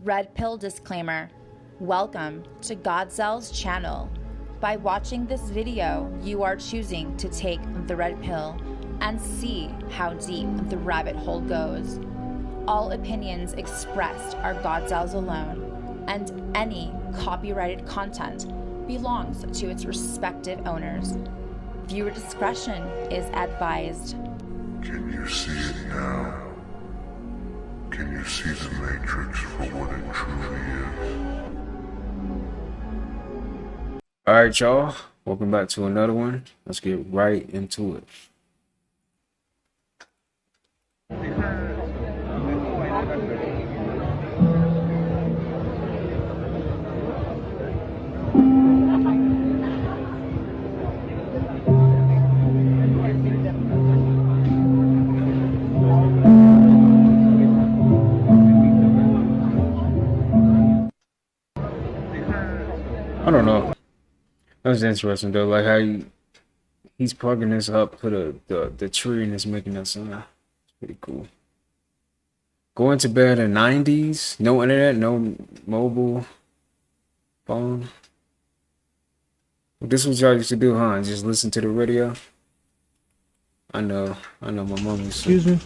Red Pill disclaimer. Welcome to Gawdzell's channel. By watching this video, you are choosing to take the red pill and see how deep the rabbit hole goes. All opinions expressed are Gawdzell's alone, and any copyrighted content belongs to its respective owners. Viewer discretion is advised. Can you see it now? Can you see the Matrix for what it truly is? Alright, y'all. Welcome back to another one. Let's get right into it. I don't know. That's interesting though, like how he's plugging this up to the tree and it's making that sound. It's pretty cool. Going to bed in the 90s, no internet, no mobile phone. This is what y'all used to do, huh? Just listen to the radio. I know my mom used to. Excuse me,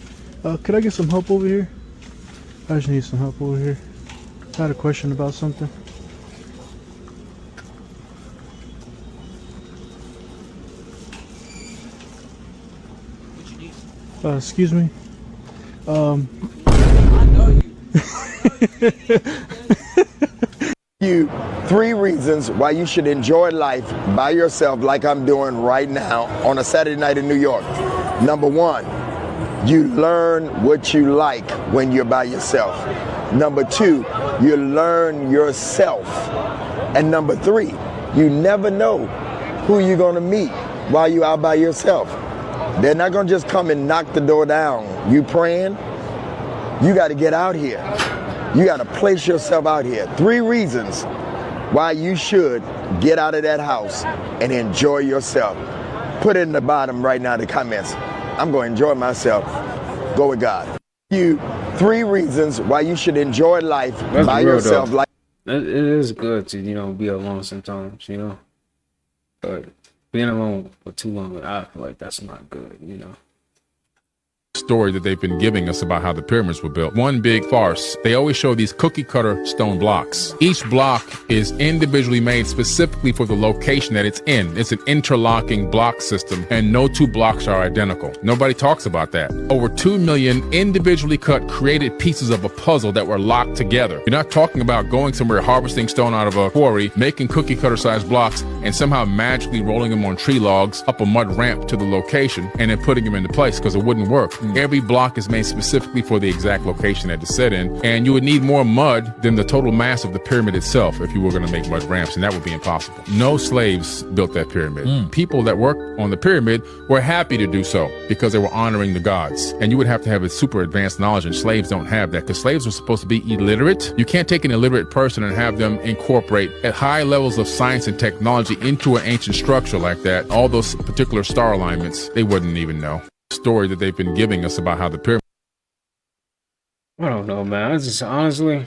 could I get some help over here? I just need some help over here. I had a question about something. Excuse me. I know you. 3 reasons why you should enjoy life by yourself like I'm doing right now on a Saturday night in New York. Number 1, you learn what you like when you're by yourself. Number 2, you learn yourself. And number 3, you never know who you're gonna meet while you're out by yourself. They're not gonna just come and knock the door down. You praying? You gotta get out here. You gotta place yourself out here. 3 reasons why you should get out of that house and enjoy yourself. Put it in the bottom right now in the comments. I'm gonna enjoy myself. Go with God. 3 reasons why you should enjoy life by yourself. Like it is good to, be alone sometimes, But being alone for too long, I feel like that's not good, Story that they've been giving us about how the pyramids were built. One big farce. They always show these cookie cutter stone blocks. Each block is individually made specifically for the location that it's in. It's an interlocking block system, and no 2 blocks are identical. Nobody talks about that. Over 2 million individually cut created pieces of a puzzle that were locked together. You're not talking about going somewhere, harvesting stone out of a quarry, making cookie cutter sized blocks, and somehow magically rolling them on tree logs up a mud ramp to the location and then putting them into place, because it wouldn't work. Every block is made specifically for the exact location that it's set in, and you would need more mud than the total mass of the pyramid itself if you were going to make mud ramps, and that would be impossible. No slaves built that pyramid. People that worked on the pyramid were happy to do so because they were honoring the gods, and you would have to have a super advanced knowledge, and slaves don't have that because slaves are supposed to be illiterate. You can't take an illiterate person and have them incorporate at high levels of science and technology into an ancient structure like that. All those particular star alignments, they wouldn't even know. Story that they've been giving us about how the pyramid. I don't know, man. I just honestly,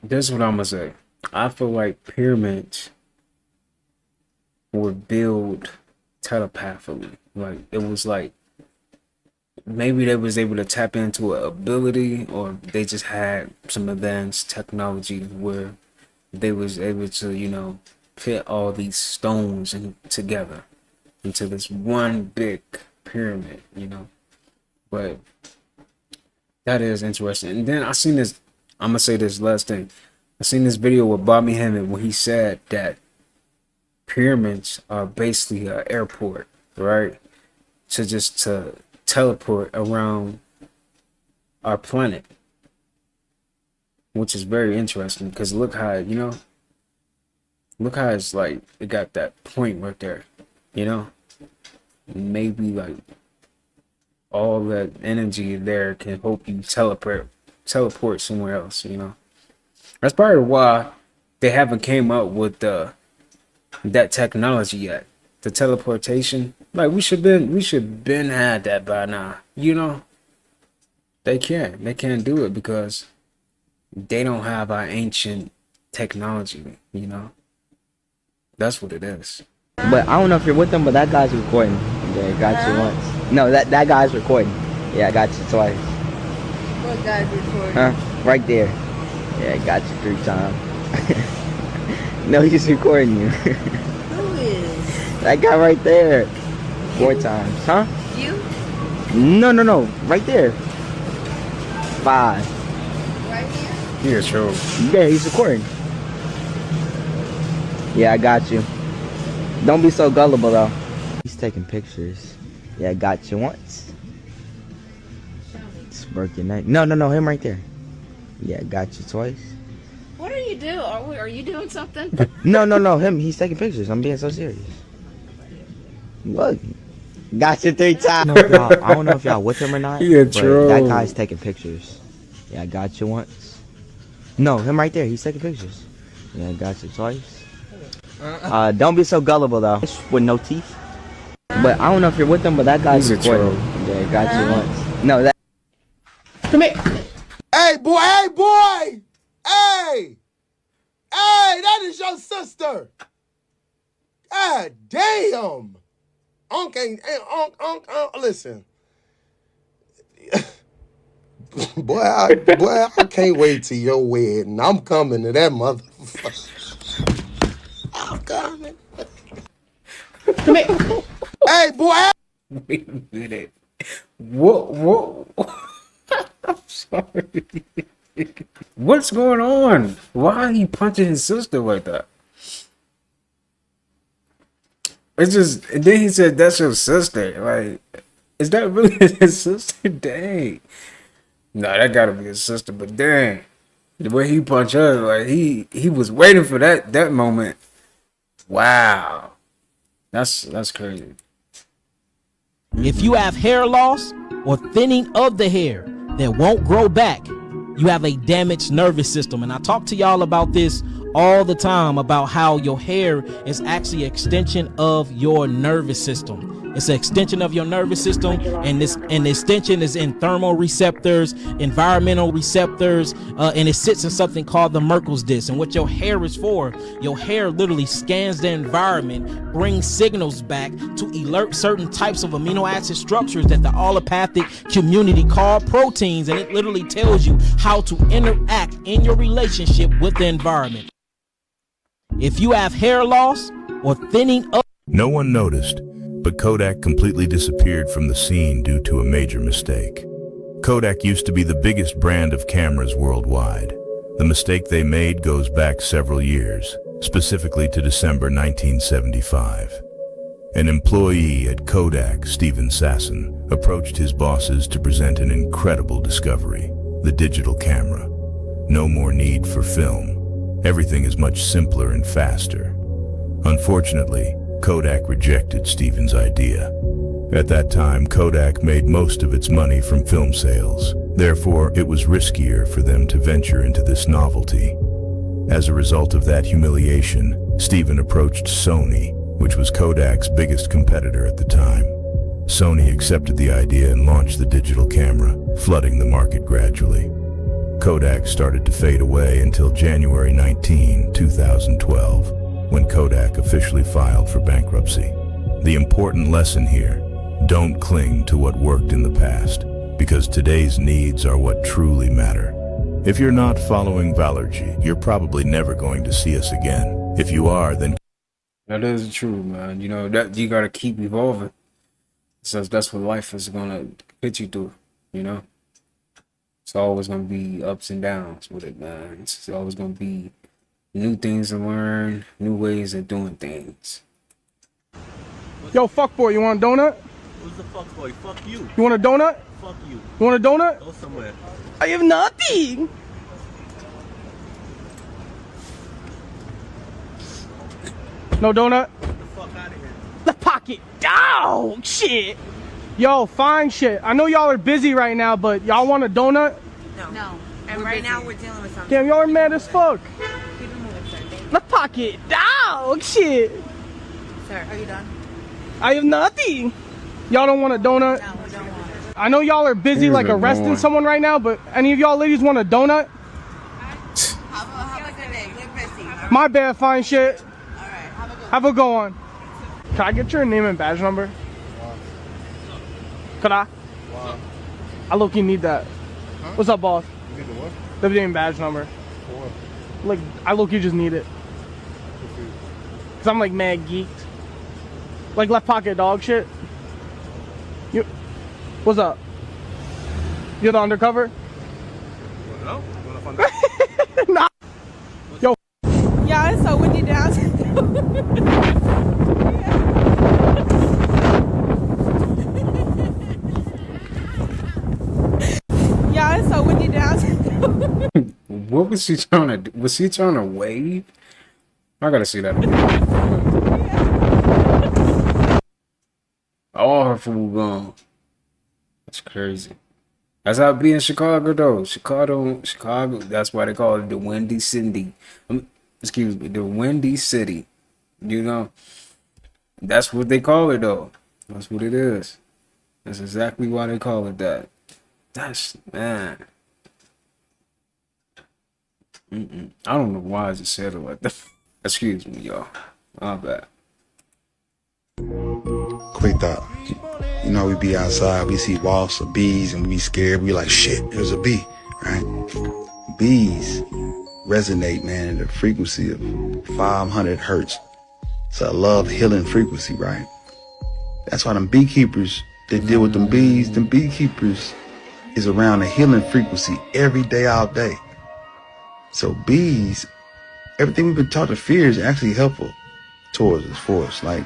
this is what I'm gonna say. I feel like pyramids were built telepathically. Like it was like maybe they was able to tap into an ability, or they just had some advanced technology where they was able to, fit all these stones together into this one big pyramid, But that is interesting. And then I seen this, I'm gonna say this last thing. I seen this video with Bobby Hammond where he said that pyramids are basically an airport, right? To teleport around our planet. Which is very interesting because look how, look how it's like it got that point right there. Maybe like all that energy there can help you teleport somewhere else, That's probably why they haven't came up with that technology yet. The teleportation. Like we should been had that by now, They can't. They can't do it because they don't have our ancient technology, you know? That's what it is. But I don't know if you're with them, but that guy's recording. Yeah, got you once. No, that guy's recording. Yeah, I got you twice. What guy's recording? Huh? Right there. Yeah, I got you 3 times. No, he's recording you. Who is? That guy right there. 4 times. Huh? You? No. Right there. 5. Right here? Yeah, sure. Yeah, he's recording. Yeah, I got you. Don't be so gullible though. He's taking pictures. Yeah, I got you once. Smirk your neck. No, him right there. Yeah, I got you twice. What are you doing? Are you doing something? No, him. He's taking pictures. I'm being so serious. Look. Got you 3 times. I don't know if y'all with him or not. Yeah, but true. that guy's taking pictures. Yeah, I got you once. No, him right there. He's taking pictures. Yeah, I got you twice. Don't be so gullible though. With no teeth. But I don't know if you're with them, but that guy's He's a recording. troll. Yeah, I got you once. No, that. Come here. Hey, boy! Hey, that is your sister. God damn. Listen. boy, I can't wait till your wedding. I'm coming to that motherfucker. I'm coming. Come here. Hey, boy. Wait a minute. Whoa. I'm sorry. What's going on? Why are you punching his sister like that? It's just, and then he said, that's your sister. Like, is that really his sister? Dang. Nah, that gotta be his sister, but dang. The way he punched her, like, he was waiting for that moment. Wow. That's crazy. If you have hair loss or thinning of the hair that won't grow back, you have a damaged nervous system. And I talk to y'all about this all the time, about how your hair is actually an extension of your nervous system. It's an extension of your nervous system, and the extension is in thermal receptors, environmental receptors, and it sits in something called the Merkel's disc. And what your hair is for, your hair literally scans the environment, brings signals back to alert certain types of amino acid structures that the allopathic community call proteins, and it literally tells you how to interact in your relationship with the environment. If you have hair loss or thinning of... No one noticed, but Kodak completely disappeared from the scene due to a major mistake. Kodak used to be the biggest brand of cameras worldwide. The mistake they made goes back several years, specifically to December 1975. An employee at Kodak, Steven Sasson, approached his bosses to present an incredible discovery, the digital camera. No more need for film. Everything is much simpler and faster. Unfortunately, Kodak rejected Steven's idea. At that time, Kodak made most of its money from film sales. Therefore, it was riskier for them to venture into this novelty. As a result of that humiliation, Steven approached Sony, which was Kodak's biggest competitor at the time. Sony accepted the idea and launched the digital camera, flooding the market gradually. Kodak started to fade away until January 19, 2012, when Kodak officially filed for bankruptcy. The important lesson here, don't cling to what worked in the past, because today's needs are what truly matter. If you're not following Valergy, you're probably never going to see us again. If you are, then... That is true, man. You know, that you gotta keep evolving. So that's what life is gonna put you through, you know? It's always gonna be ups and downs with it, man. It's always gonna be new things to learn, new ways of doing things. Yo, fuckboy, you want a donut? Who's the fuckboy? Fuck you. You want a donut? Fuck you. You want a donut? Go somewhere. I have nothing. No donut? Get the fuck out of here. The pocket. Oh, shit. Yo, fine shit. I know y'all are busy right now, but y'all want a donut? No. And right now we're dealing with something. Damn, y'all are mad as fuck. Keep it moving, sir. Thank you. The pocket. Dog, shit. Sir, are you done? I have nothing. Y'all don't want a donut? No, we don't want it. I know y'all are busy like arresting someone right now, but any of y'all ladies want a donut? My bad, fine shit. Have a go on. Can I get your name and badge number? Could I? I low-key need that. What's up, boss? You need the what? The name and badge number. Like, I low-key just need it. Cause I'm like mad geeked. Like left pocket dog shit. You, what's up? You're the undercover? No? You wanna find out? Nah. Yo. Yeah, it's so windy down. Yeah, it's so windy down. What was she trying to do? Was she trying to wave? I gotta see that again. All her food gone. That's crazy. That's how it be in Chicago though. Chicago, that's why they call it the Windy City. Excuse me, the Windy City. You know? That's what they call it though. That's what it is. That's exactly why they call it that. That's, man. I don't know why it's said it like that. Excuse me, y'all. My bad. Quick thought. You know, we be outside, we see wasps or bees, and we be scared. We like, shit, there's a bee, right? Bees resonate, man, at a frequency of 500 hertz. It's a love healing frequency, right? That's why them beekeepers, they deal with them beekeepers is around a healing frequency every day, all day. So bees, everything we've been taught to fear is actually helpful towards us, for us. Like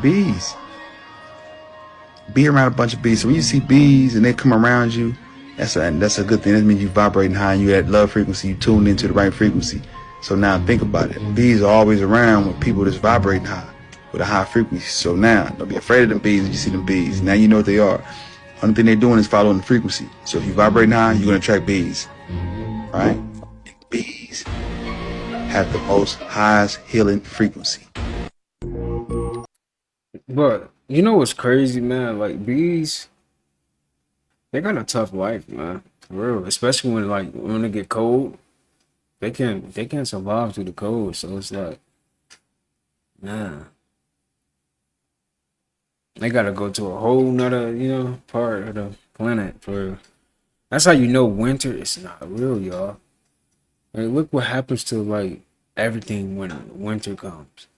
bees. Be around a bunch of bees. So when you see bees and they come around you, that's a good thing. That means you vibrating high and you at love frequency, you tuned into the right frequency. So now think about it. Bees are always around with people that's vibrating high, with a high frequency. So now, don't be afraid of them bees when you see them bees. Now you know what they are. Only thing they're doing is following the frequency. So if you vibrating high, you're gonna attract bees. Right? Bees have the most highest healing frequency. But you know what's crazy, man? Like bees, they got a tough life, man. For real. Especially when they get cold. They can't survive through the cold. So it's like, man. They gotta go to a whole nother, part of the planet for real. That's how you know winter is not real, y'all. Like, look what happens to like everything when winter comes.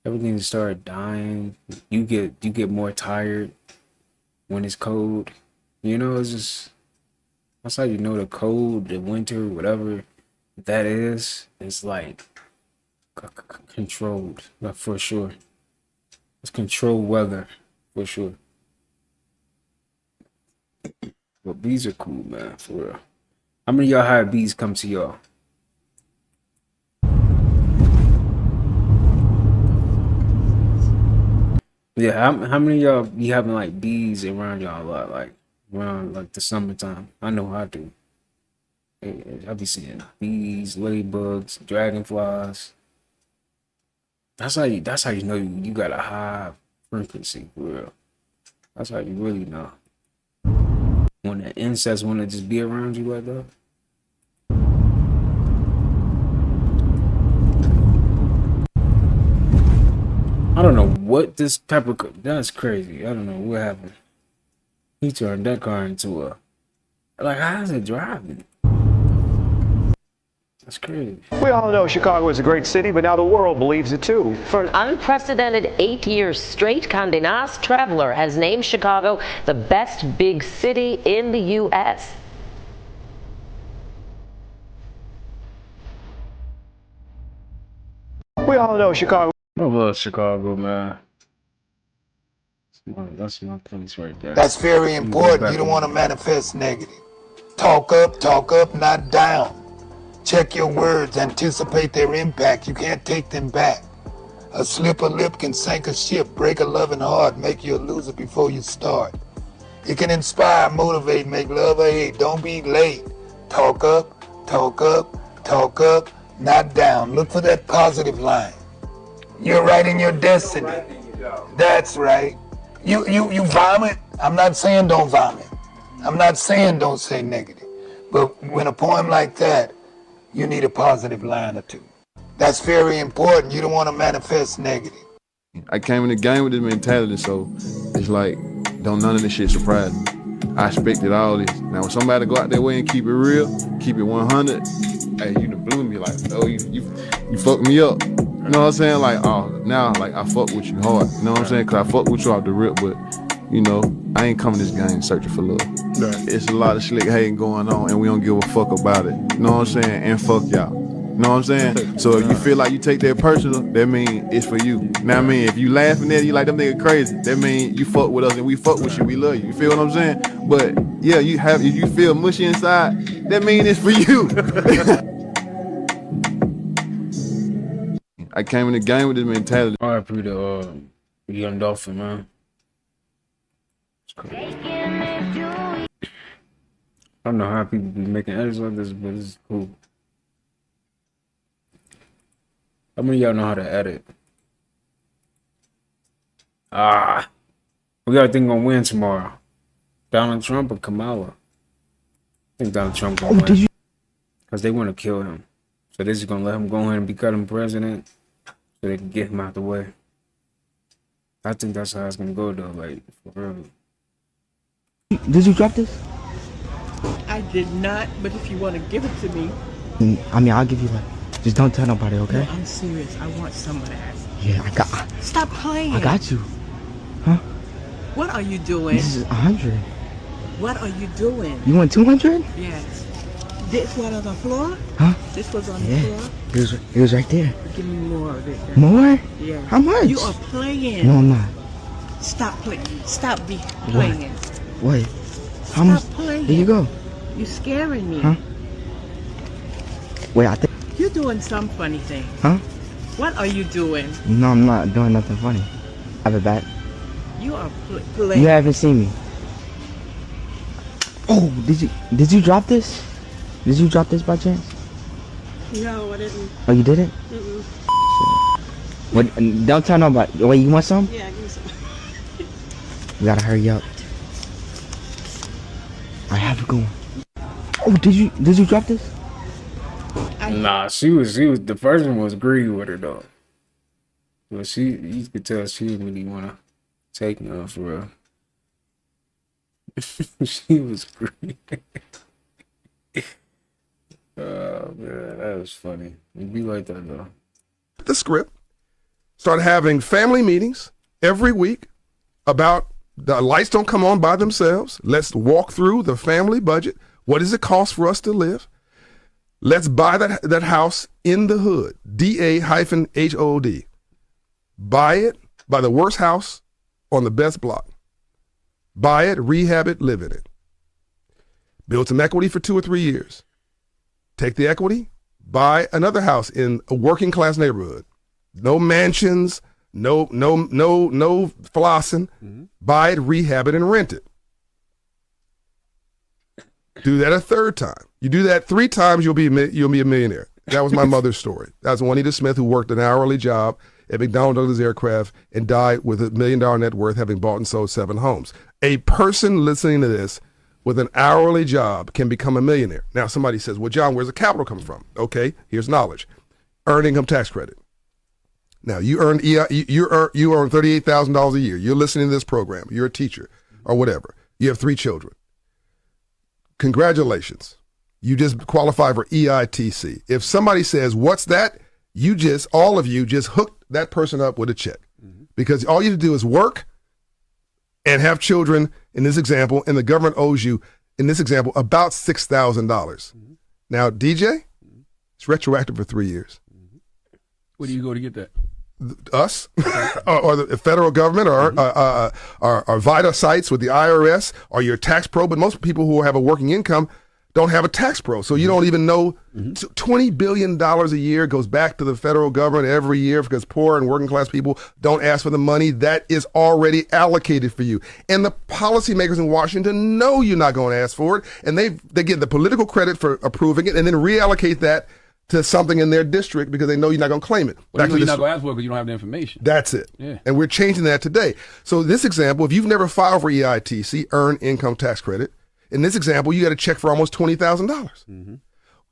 Everything starts dying. You get more tired when it's cold. It's just, that's how you know the cold, the winter, whatever that is like controlled, like for sure. It's controlled weather for sure. But bees are cool, man, for real. How many of y'all had bees come to y'all? Yeah, how many of y'all be having like bees around y'all a lot, like around like the summertime? I know I do. I be seeing bees, ladybugs, dragonflies. That's how you know you got a high frequency for real. That's how you really know. When the insects want to just be around you like that. I don't know what this type of that's crazy. I don't know what happened. He turned that car into a, like, how's it driving? That's crazy. We all know Chicago is a great city, but now the world believes it too. For an unprecedented 8 years straight, Condé Nast Traveler has named Chicago the best big city in the U.S. We all know Chicago. I love Chicago, man. That's my place right there. That's very important. You don't want to manifest negative. Talk up, not down. Check your words, anticipate their impact. You can't take them back. A slip of lip can sink a ship, break a loving heart, make you a loser before you start. It can inspire, motivate, make love or hate. Don't be late. Talk up, not down. Look for that positive line. You're writing your destiny. That's right. You vomit. I'm not saying don't vomit. I'm not saying don't say negative. But when a poem like that, you need a positive line or two. That's very important. You don't want to manifest negative. I came in the game with this mentality, so it's like, don't none of this shit surprise me. I expected all this. Now, when somebody go out their way and keep it real, keep it 100, hey, you done blew me like, oh, you fucked me up. You know what I'm saying? Like, oh, now, like, I fuck with you hard. You know what I'm saying? Because I fuck with you off the rip, but, you know, I ain't coming this game searching for love. Right. It's a lot of slick hating going on, and we don't give a fuck about it. You know what I'm saying? And fuck y'all. You know what I'm saying? So if you feel like you take that personal, that mean it's for you. Now, I mean, if you laughing at it, you like them niggas crazy, that mean you fuck with us and we fuck with you, we love you. You feel what I'm saying? But yeah, if you feel mushy inside, that mean it's for you. I came in the game with this mentality. I appreciate the young dolphin, man. It's cool. I don't know how people be making edits like this, but it's cool. How many of y'all know how to edit? We got to think gonna win tomorrow. Donald Trump or Kamala? I think Donald Trump gonna win. Because they want to kill him. So they're just gonna let him go ahead and become president so they can get him out the way. I think that's how it's gonna go though, like, for real. Did you drop this? I did not, but if you want to give it to me. I mean, I'll give you like. Just don't tell nobody, okay? No, I'm serious. I want some of that. Yeah, I got. Stop playing. I got you. Huh? What are you doing? This is 100. What are you doing? You want 200? Yes. This one on the floor? Huh? This was on the floor? It was right there. Give me more of it. Then. More? Yeah. How much? You are playing. No, I'm not. Stop playing. Stop playing. What? How Stop much? playing. There you go. You're scaring me. Huh? Wait, I think. You're doing some funny thing. Huh? What are you doing? No, I'm not doing nothing funny. Have it back. You are playing. You haven't seen me. Oh, did you drop this? Did you drop this by chance? No, I didn't. Oh, you didn't? Mm-mm. What? Don't tell nobody. Wait, you want some? Yeah, give me some. We gotta hurry up. I have to go. Oh, did you drop this? Nah, she was the first one was greedy with her though. But you could tell she didn't really wanna take none for real. She was greedy. Oh man, that was funny. It'd be like that though. The script, started having family meetings every week about the lights don't come on by themselves. Let's walk through the family budget. What does it cost for us to live? Let's buy that house in the hood. DA-HOD. Buy it, buy the worst house on the best block. Buy it, rehab it, live in it. Build some equity for 2 or 3 years. Take the equity, buy another house in a working class neighborhood. No mansions, no flossing. Mm-hmm. Buy it, rehab it, and rent it. Do that a third time. You do that 3 times, you'll be a millionaire. That was my mother's story. That's Juanita Smith, who worked an hourly job at McDonnell Douglas Aircraft and died with $1 million net worth, having bought and sold 7 homes. A person listening to this with an hourly job can become a millionaire. Now, somebody says, well, John, where's the capital come from? Okay, here's knowledge. Earned income tax credit. Now, you earn $38,000 a year. You're listening to this program. You're a teacher or whatever. You have 3 children. Congratulations. You just qualify for EITC. If somebody says, what's that? All of you just hook that person up with a check. Mm-hmm. Because all you have to do is work and have children in this example, and the government owes you, in this example, about $6,000. Mm-hmm. Now, DJ, it's retroactive for 3 years. Mm-hmm. Where do you go to get that? Us or the federal government or VITA sites with the IRS or your tax pro. But most people who have a working income don't have a tax pro. So you don't even know $20 billion a year goes back to the federal government every year because poor and working class people don't ask for the money that is already allocated for you. And the policymakers in Washington know you're not going to ask for it. And they get the political credit for approving it and then reallocate that to something in their district because they know you're not going to claim it. Well, you're not going to ask for it because you don't have the information. That's it. Yeah. And we're changing that today. So this example, if you've never filed for EITC, Earned Income Tax Credit, in this example, you got to check for almost $20,000. Mm-hmm.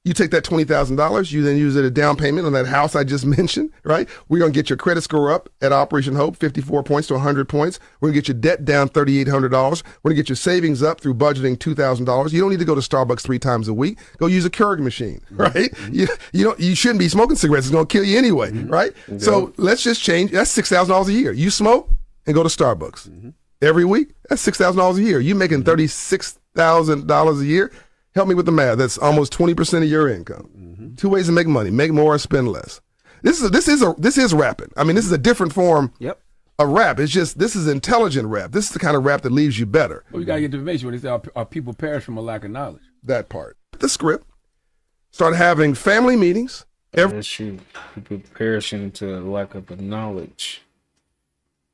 You take that $20,000, you then use it as a down payment on that house I just mentioned, right? We're going to get your credit score up at Operation Hope, 54 points to 100 points. We're going to get your debt down $3,800. We're going to get your savings up through budgeting $2,000. You don't need to go to Starbucks 3 times a week. Go use a Keurig machine, right? Mm-hmm. You shouldn't be smoking cigarettes. It's going to kill you anyway, mm-hmm. right? Mm-hmm. So let's just change. That's $6,000 a year. You smoke and go to Starbucks. Mm-hmm. Every week, that's $6,000 a year. You're making $36,000 a year. Help me with the math. That's almost 20% of your income. Mm-hmm. 2 ways to make money: make more or spend less. This is rapping. I mean, this is a different form of rap. It's just this is intelligent rap. This is the kind of rap that leaves you better. Well, you gotta get the information. When they say our people perish from a lack of knowledge. That part. The script. Start having family meetings. That's true. People perishing to a lack of knowledge.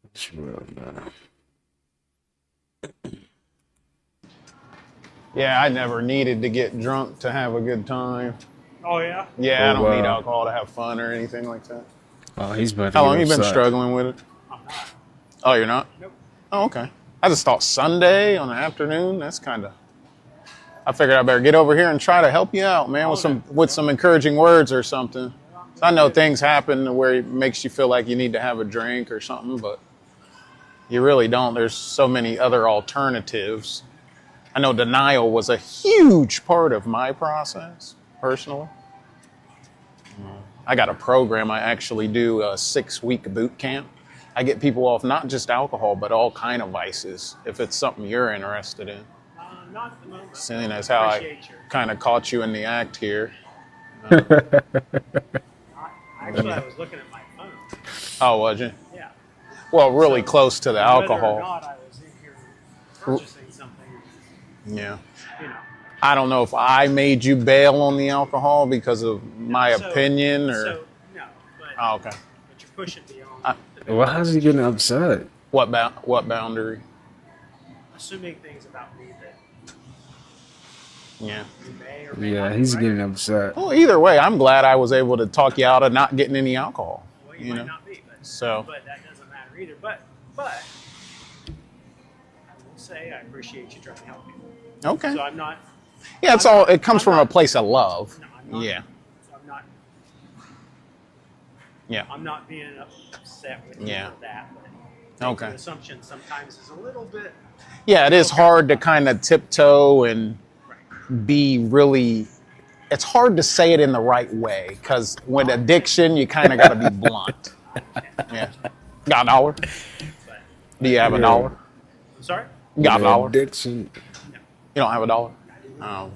That's real, man. Yeah, I never needed to get drunk to have a good time. Oh, yeah? Yeah, I don't need alcohol to have fun or anything like that. Oh, he's been. How long you been struggling with it? I'm not. Oh, you're not? Nope. Oh, okay. I just thought Sunday on the afternoon, that's kind of... I figured I better get over here and try to help you out, man, with some encouraging words or something. I know things happen where it makes you feel like you need to have a drink or something, but you really don't. There's so many other alternatives. I know denial was a huge part of my process, personally. I got a program. I actually do a 6-week boot camp. I get people off not just alcohol, but all kind of vices, if it's something you're interested in. Not at the moment. Seeing as how I kind of caught you in the act here. Actually, I was looking at my phone. Oh, was you? Yeah. Well, really close to the alcohol. Whether or not I was in here purchasing something. Yeah. You know. I don't know if I made you bail on the alcohol because of my opinion or... No, but, oh, okay. But you're pushing beyond... Well, how's he getting upset? What boundary? Assuming things about me that... Yeah. You may or may Yeah, not he's be getting upset. Well, either way, I'm glad I was able to talk you out of not getting any alcohol. Well, you might not be, but that doesn't matter either. But I will say I appreciate you trying to help me. Okay. So I'm not... Yeah, it comes from a place of love. No, I'm not, yeah. I'm not... Yeah. I'm not being upset with you Yeah. for that, but okay. the assumption sometimes is a little bit... Yeah, it is hard to kind of tiptoe and be really... It's hard to say it in the right way, because with addiction, you kind of got to be blunt. Yeah. Got a dollar? Do you have a dollar? I'm sorry? You got a dollar? Addiction. You don't have a dollar? Oh.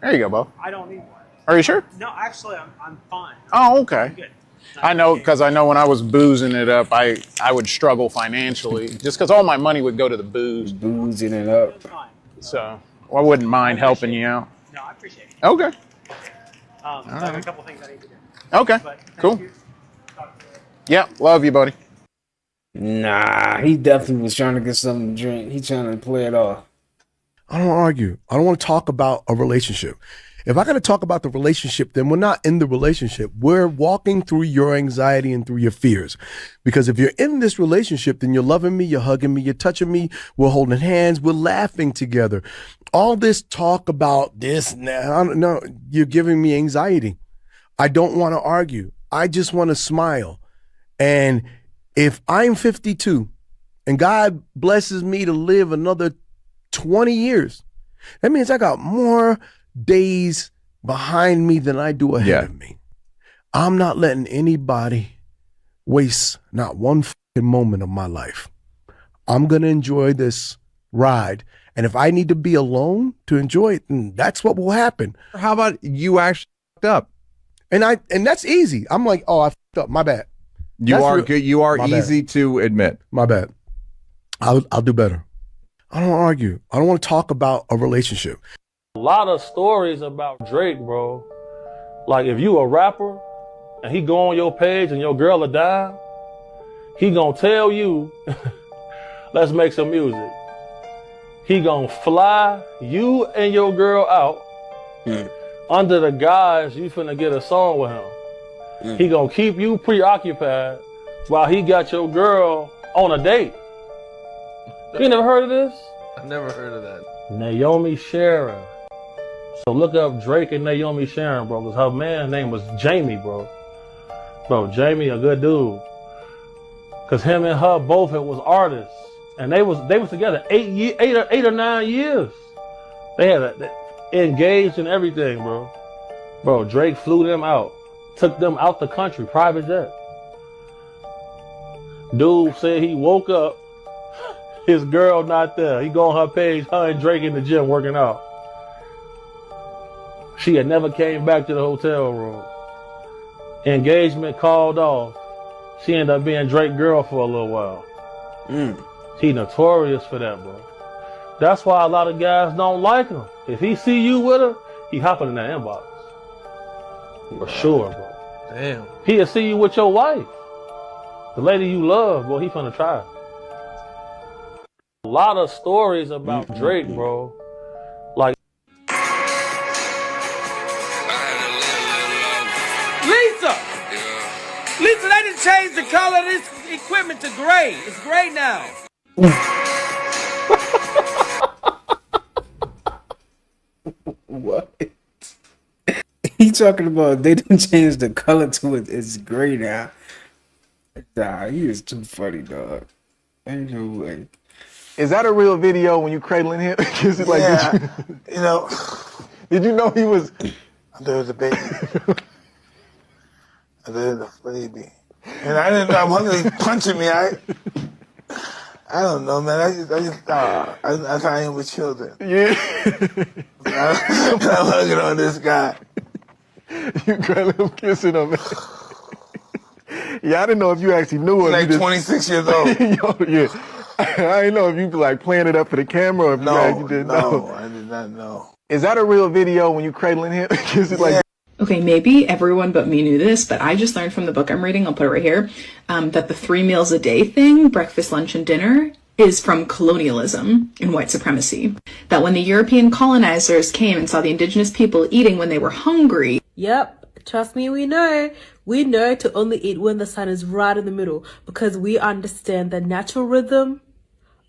There you go, Bo. I don't need one. Are you sure? No, actually, I'm fine. Oh, okay. I'm good. I know, because I know when I was boozing it up, I would struggle financially, just because all my money would go to the booze. Boozing it up. So I wouldn't mind helping you out. No, I appreciate it. Okay. I have a couple things I need to do. Okay. Cool. Yeah, love you, buddy. Nah, he definitely was trying to get something to drink. He trying to play it off. I don't want to argue. I don't want to talk about a relationship. If I got to talk about the relationship, then we're not in the relationship. We're walking through your anxiety and through your fears. Because if you're in this relationship, then you're loving me, you're hugging me, you're touching me, we're holding hands, we're laughing together. All this talk about this, no, you're giving me anxiety. I don't want to argue. I just want to smile. And if I'm 52 and God blesses me to live another 20 years, that means I got more days behind me than I do ahead of me. I'm not letting anybody waste not one fucking moment of my life. I'm going to enjoy this ride. And if I need to be alone to enjoy it, then that's what will happen. How about you actually fucked up? And that's easy. I'm like, oh, I fucked up. My bad. You are good. You are easy to admit. My bad. I'll do better. I don't argue. I don't want to talk about a relationship. A lot of stories about Drake, bro. Like if you a rapper and he go on your page and your girl a dime, he gonna tell you, let's make some music. He gonna fly you and your girl out Under the guise you finna get a song with him. He gonna keep you preoccupied while he got your girl on a date. You never heard of this? I never heard of that. Naomi Sharon. So look up Drake and Naomi Sharon, bro, because her man's name was Jamie, bro. Bro, Jamie a good dude. Cause him and her both was artists. And they was together 8 or 9 years. They had engaged in everything, bro. Bro, Drake flew them out. Took them out the country, private jet. Dude said he woke up, his girl not there. He go on her page, her and Drake in the gym working out. She had never came back to the hotel room. Engagement called off. She ended up being Drake's girl for a little while. He notorious for that, bro. That's why a lot of guys don't like him. If he see you with her, he hopping in that inbox. For sure, bro. Damn. He'll see you with your wife. The lady you love, boy, he finna try. A lot of stories about Drake, bro. Like, Lisa! Lisa, they didn't change the color of this equipment to gray. It's gray now. What? He talking about they didn't change the color to it. It's gray now. Nah, he is too funny, dog. Ain't no way. Is that a real video when you cradling him? Is it like, Yeah, you know, did you know he was? there's a baby. There's a baby. And I didn't know, I wasn't really punching me. I don't know, man. I just thought I am with children. Yeah. I'm hugging on this guy. You cradling him, kissing him. Yeah, I didn't know if you actually knew He's it. like 26 years old. Yo, yeah. I didn't know if you like playing it up for the camera or if you actually didn't know. No, I did not know. Is that a real video when you cradling him? Is it like? Okay, maybe everyone but me knew this, but I just learned from the book I'm reading, I'll put it right here, that the 3 meals a day thing, breakfast, lunch, and dinner, is from colonialism and white supremacy. That when the European colonizers came and saw the indigenous people eating when they were hungry. Yep, trust me, we know. We know to only eat when the sun is right in the middle because we understand the natural rhythm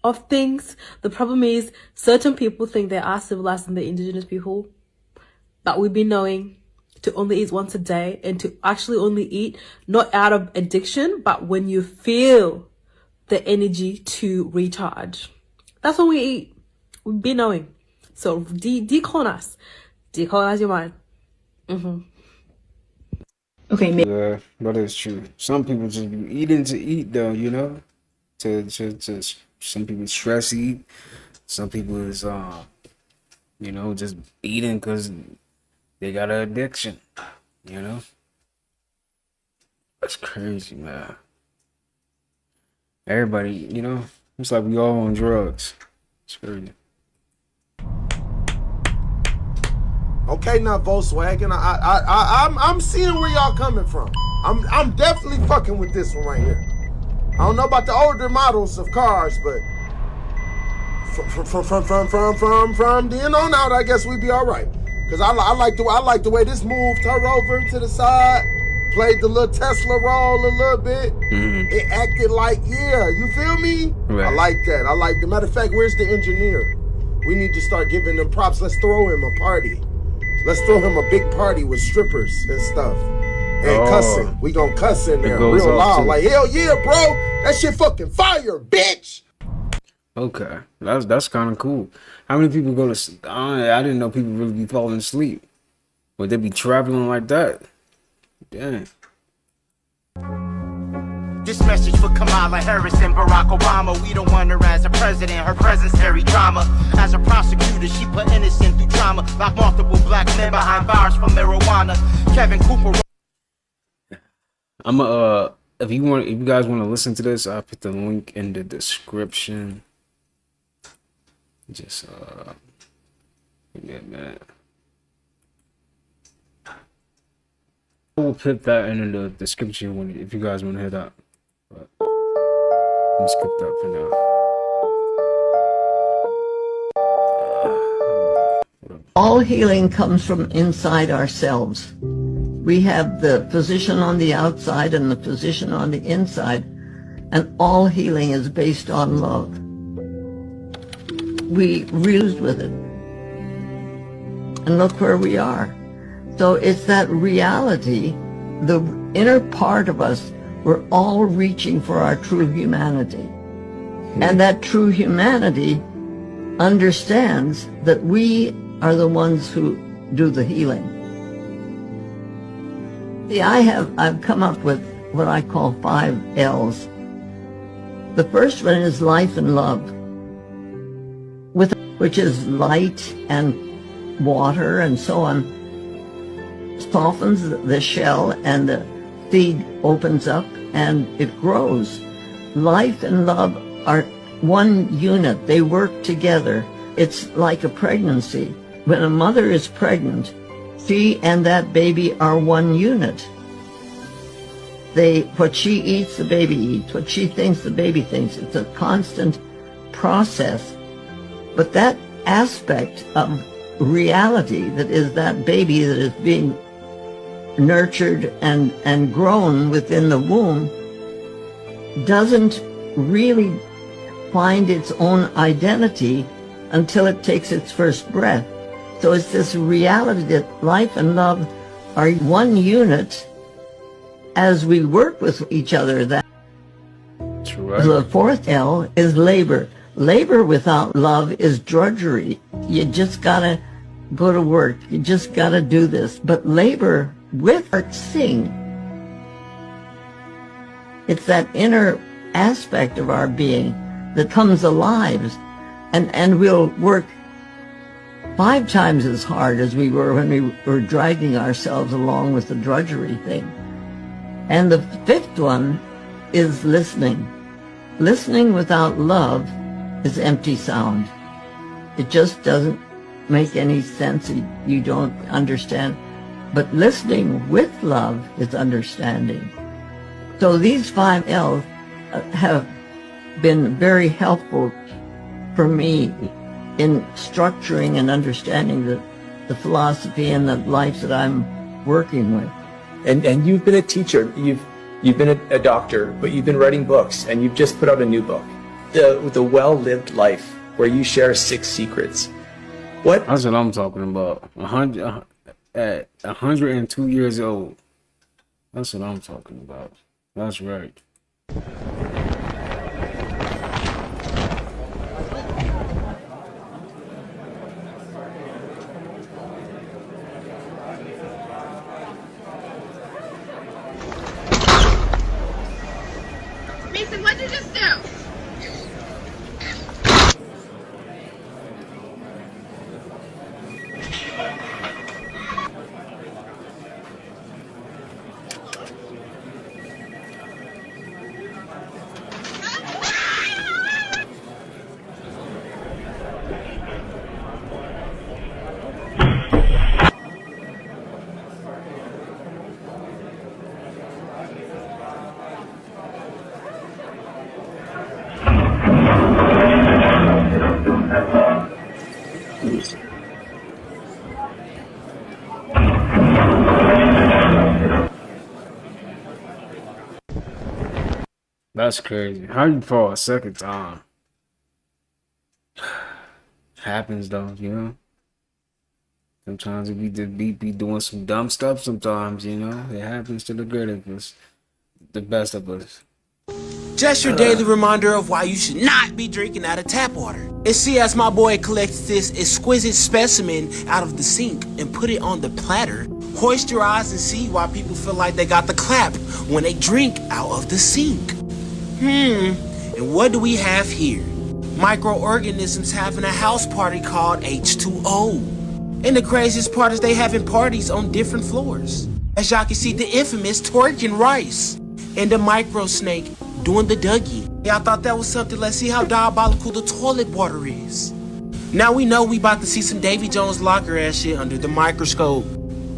of things. The problem is certain people think they are civilized than the indigenous people, but we've been knowing to only eat once a day and to actually only eat not out of addiction, but when you feel the energy to recharge. That's when we eat. We've been knowing. So decolonize. Decolonize your mind. Okay, Yeah, but it's true. Some people just be eating to eat, though, you know? To some people stress eat. Some people is, you know, just eating because they got an addiction, you know? That's crazy, man. Everybody, you know, it's like we all on drugs. It's crazy. Okay, now Volkswagen, I'm seeing where y'all coming from. I'm definitely fucking with this one right here. I don't know about the older models of cars, but from then on out, I guess we'd be all right. Cause I like the way this moved her over to the side, played the little Tesla role a little bit. It acted like, yeah, you feel me? Right. I like that. I like the matter of fact, where's the engineer? We need to start giving them props. Let's throw him a party. Let's throw him a big party with strippers and stuff. And cussing. We gonna cuss in there real loud. Like, hell yeah, bro. That shit fucking fire, bitch. Okay, that's kind of cool. How many people go to sleep? I didn't know people really be falling asleep. Would they be traveling like that? Dang. This message for Kamala Harris and Barack Obama. We don't want her as a president. Her presence very drama. As a prosecutor, she put innocent through trauma. Like multiple black men behind bars for marijuana. Kevin Cooper. If you guys want to listen to this, I'll put the link in the description. Just give me a minute. I will put that in the description if you guys want to hear that. But I'm skip that for now. all healing comes from inside ourselves. We have the physician on the outside and the physician on the inside, and all healing is based on love. We reused with it. And look where we are. So it's that reality, the inner part of us, we're all reaching for our true humanity. And that true humanity understands that we are the ones who do the healing. See, I've come up with what I call 5 L's. The first one is life and love, which is light and water and so on, softens the shell and the seed opens up and it grows. Life and love are one unit. They work together. It's like a pregnancy. When a mother is pregnant, she and that baby are one unit. What she eats, the baby eats. What she thinks, the baby thinks. It's a constant process. But that aspect of reality that is that baby that is being nurtured and grown within the womb doesn't really find its own identity until it takes its first breath. So it's this reality that life and love are one unit as we work with each other. The 4th L is labor. Labor without love is drudgery. You just gotta go to work. You just gotta do this. But labor with heart sing. It's that inner aspect of our being that comes alive, and we'll work 5 times as hard as we were when we were dragging ourselves along with the drudgery thing. And the 5th one is listening. Listening without love is empty sound. It just doesn't make any sense. You don't understand. But listening with love is understanding. So these 5 L's have been very helpful for me in structuring and understanding the philosophy and the life that I'm working with. And you've been a teacher, you've been a doctor, but you've been writing books, and you've just put out a new book, The Well-Lived Life, where you share 6 secrets. That's what I'm talking about. At 102 years old. That's what I'm talking about. That's right. Mason, what'd you just do? That's crazy. How you fall a second time? Happens though, you know. Sometimes we just be doing some dumb stuff. Sometimes, you know, it happens to the good of us, the best of us. Just your daily reminder of why you should not be drinking out of tap water. And see, as my boy collects this exquisite specimen out of the sink and put it on the platter, hoist your eyes and see why people feel like they got the clap when they drink out of the sink. And what do we have here? Microorganisms having a house party called H2O. And the craziest part is they having parties on different floors. As y'all can see, the infamous twerking rice and the micro snake doing the Dougie. Y'all thought that was something? Let's see how diabolical the toilet water is. Now we know we about to see some Davy Jones locker ass shit under the microscope.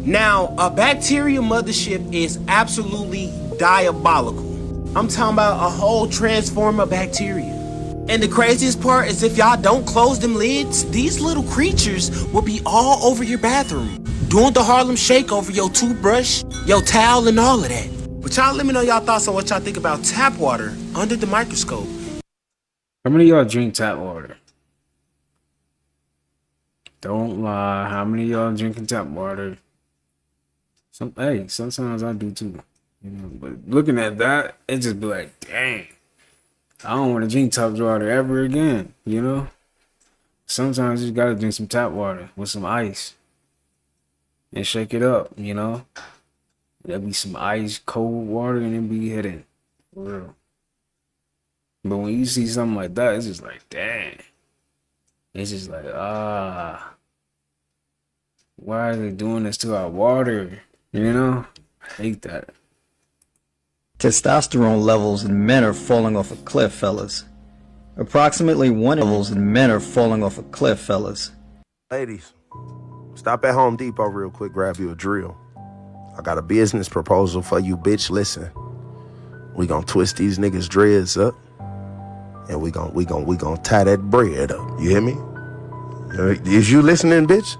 Now, a bacteria mothership is absolutely diabolical. I'm talking about a whole transformer bacteria. And the craziest part is if y'all don't close them lids, these little creatures will be all over your bathroom, doing the Harlem Shake over your toothbrush, your towel, and all of that. But y'all let me know y'all thoughts on what y'all think about tap water under the microscope. How many of y'all drink tap water? Don't lie. How many of y'all drinking tap water? Sometimes I do too. You know, but looking at that, it just be like, dang, I don't want to drink tap water ever again. You know. Sometimes you gotta drink some tap water with some ice and shake it up. You know. There'll be some ice cold water and it be hitting. For real. But when you see something like that, it's just like, dang. It's just like, why are they doing this to our water? You know? I hate that. Testosterone levels in men are falling off a cliff, fellas. Approximately 1 levels in men are falling off a cliff, fellas. Ladies, stop at Home Depot real quick, grab you a drill. I got a business proposal for you, bitch. Listen, we gonna twist these niggas' dreads up, and we gonna tie that bread up. You hear me? Is you listening, bitch?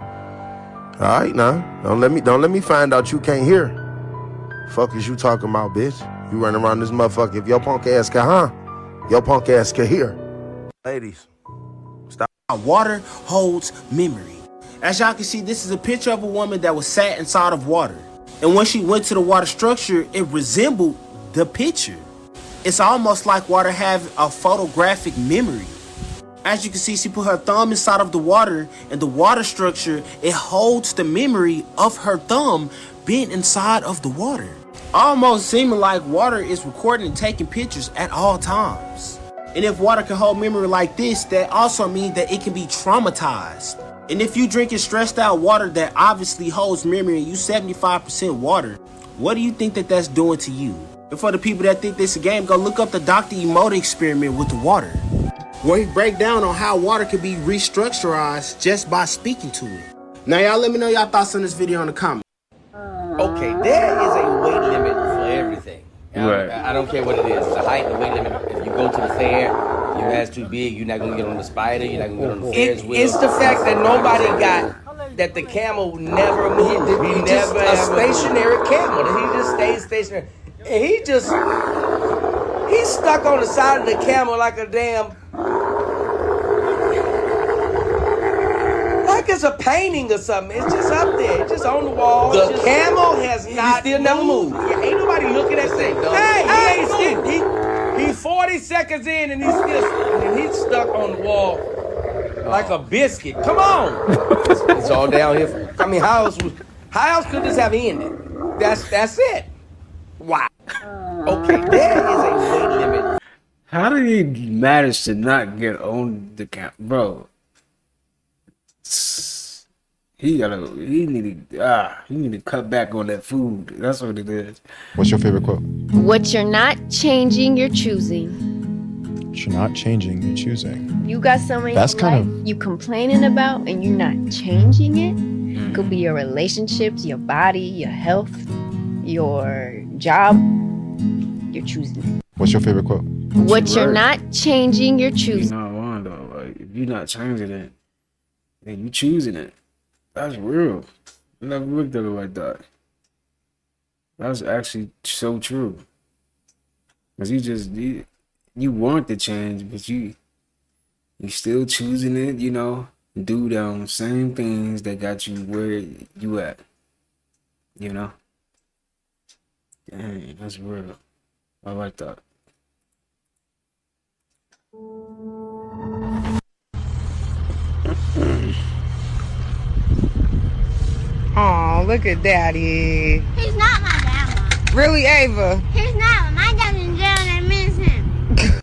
All right, now don't let me find out you can't hear. Fuck is you talking about, bitch? You running around this motherfucker. If your punk ass can, your punk ass can hear. Ladies, stop. Water holds memory. As y'all can see, this is a picture of a woman that was sat inside of water. And when she went to the water structure, it resembled the picture. It's almost like water have a photographic memory. As you can see, she put her thumb inside of the water, and the water structure, it holds the memory of her thumb being inside of the water. Almost seeming like water is recording and taking pictures at all times. And if water can hold memory like this, that also means that it can be traumatized. And if you drinking stressed out water that obviously holds memory and you 75% water, what do you think that that's doing to you? And for the people that think this is a game, go look up the Dr. Emoto experiment with the water, where he break down on how water can be restructured just by speaking to it. Now y'all let me know y'all thoughts on this video in the comments. Okay, there is a weight limit for everything. Right. I don't care what it is. The height, the weight limit. If you go to the fair, your ass too big, you're not gonna get on the spider, you're not gonna get on the Ferris wheel. It's the fact that nobody got that the camel never moved. He never a stationary camel. He just stays stationary. And he's stuck on the side of the camel like a damn, like it's a painting or something. It's just up there. It's just on the wall. The camel has not still never moved. Yeah, ain't nobody looking at that. Hey, he's 40 seconds in and he's stuck on the wall like a biscuit. Come on. It's all down here. I mean, how else could this have ended? That's it. Wow. Okay, there is a weight limit. How did he manage to not get on the camp, bro? He need to cut back on that food. That's what it is. What's your favorite quote? What you're not changing, you're choosing. What you're not changing, you're choosing. You got something That's in kind life you complaining about and you're not changing it. Could be your relationships, your body, your health, your job. You're choosing it. What's your favorite quote? What you're not changing, you're choosing. You're not wrong though. Like if you're not changing it, then you choosing it. That's real. I never looked at it like that. That's actually so true. Cause you want the change, but you still choosing it. You know, do them same things that got you where you at. You know. Dang, that's real. I like that. Oh, look at Daddy. He's not my dad. Really, Ava? He's not. My dad's in jail and I miss him.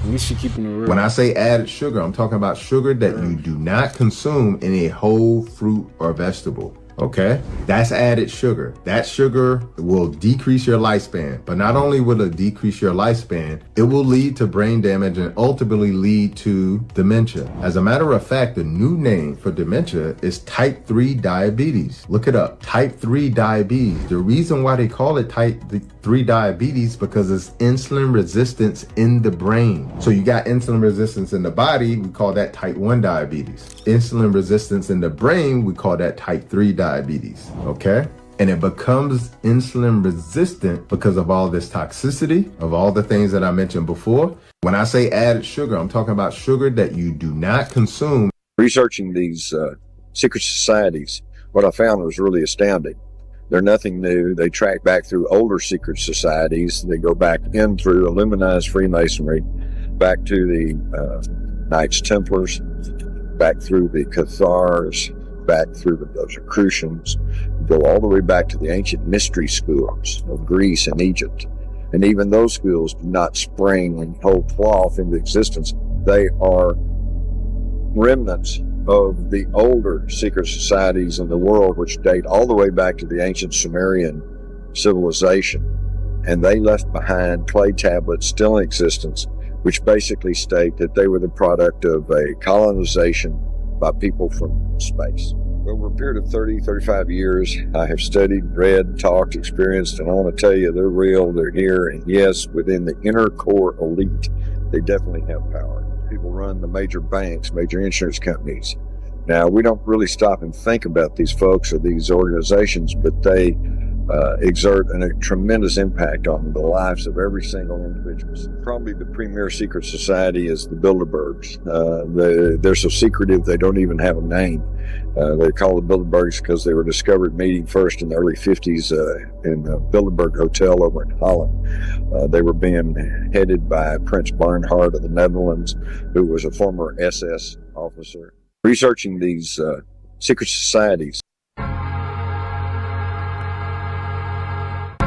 At least you're keeping it real. When I say added sugar, I'm talking about sugar that you do not consume in a whole fruit or vegetable. Okay? That's added sugar. That sugar will decrease your lifespan. But not only will it decrease your lifespan, it will lead to brain damage and ultimately lead to dementia. As a matter of fact, the new name for dementia is type 3 diabetes. Look it up. Type 3 diabetes. The reason why they call it type 3 diabetes because it's insulin resistance in the brain. So you got insulin resistance in the body, we call that type 1 diabetes. Insulin resistance in the brain, we call that type 3 diabetes, okay? And it becomes insulin resistant because of all this toxicity, of all the things that I mentioned before. When I say added sugar, I'm talking about sugar that you do not consume. Researching these secret societies, what I found was really astounding. They're nothing new. They track back through older secret societies. They go back in through Illuminized Freemasonry, back to the Knights Templars, back through the Cathars, back through the Rosicrucians, go all the way back to the ancient mystery schools of Greece and Egypt. And even those schools do not spring and whole cloth into existence. They are remnants of the older secret societies in the world, which date all the way back to the ancient Sumerian civilization. And they left behind clay tablets still in existence, which basically state that they were the product of a colonization by people from space. Over a period of 30, 35 years, I have studied, read, talked, experienced, and I want to tell you they're real, they're here, and yes, within the inner core elite, they definitely have power. People run the major banks, major insurance companies. Now, we don't really stop and think about these folks or these organizations, but they exert a tremendous impact on the lives of every single individual. Probably the premier secret society is the Bilderbergs. They're so secretive they don't even have a name. They're called the Bilderbergs because they were discovered meeting first in the early 50s in the Bilderberg Hotel over in Holland. They were being headed by Prince Bernhard of the Netherlands, who was a former SS officer. Researching these secret societies.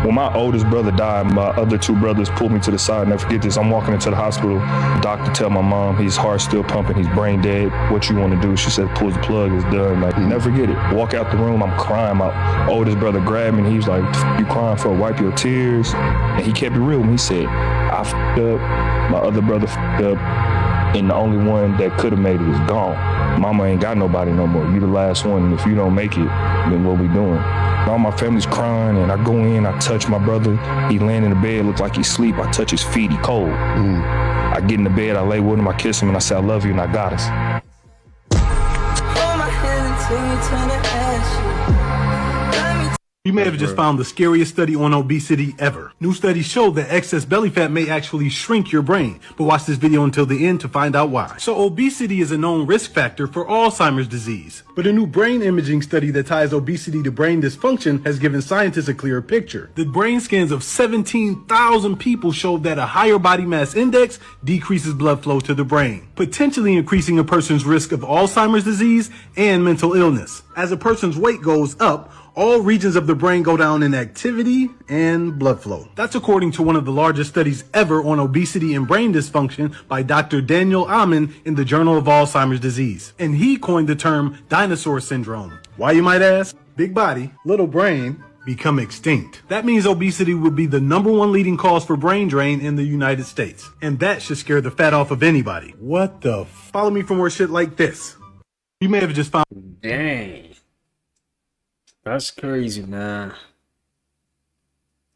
When my oldest brother died, my other two brothers pulled me to the side. Never forget this. I'm walking into the hospital. Doctor tell my mom his heart's still pumping. He's brain dead. What you want to do? She said, pull the plug. It's done. Like, never forget it. Walk out the room. I'm crying. My oldest brother grabbed me and he was like, you crying for? Wipe your tears. And he kept it real. He said, I f***ed up. My other brother f***ed up. And the only one that could have made it is gone. Mama ain't got nobody no more. You the last one. And if you don't make it, then what we doing? All my family's crying, and I go in, I touch my brother. He laying in the bed, look like he's asleep. I touch his feet, he cold. I get in the bed, I lay with him, I kiss him, and I say, I love you, and I got us. Hold my hand until you turn to ash. You may have just found the scariest study on obesity ever. New studies show that excess belly fat may actually shrink your brain, but watch this video until the end to find out why. So obesity is a known risk factor for Alzheimer's disease, but a new brain imaging study that ties obesity to brain dysfunction has given scientists a clearer picture. The brain scans of 17,000 people showed that a higher body mass index decreases blood flow to the brain, potentially increasing a person's risk of Alzheimer's disease and mental illness. As a person's weight goes up, all regions of the brain go down in activity and blood flow. That's according to one of the largest studies ever on obesity and brain dysfunction by Dr. Daniel Amen in the Journal of Alzheimer's Disease. And he coined the term dinosaur syndrome. Why, you might ask? Big body, little brain, become extinct. That means obesity would be the #1 leading cause for brain drain in the United States. And that should scare the fat off of anybody. What the Follow me for more shit like this. You may have just found... Dang. That's crazy, man.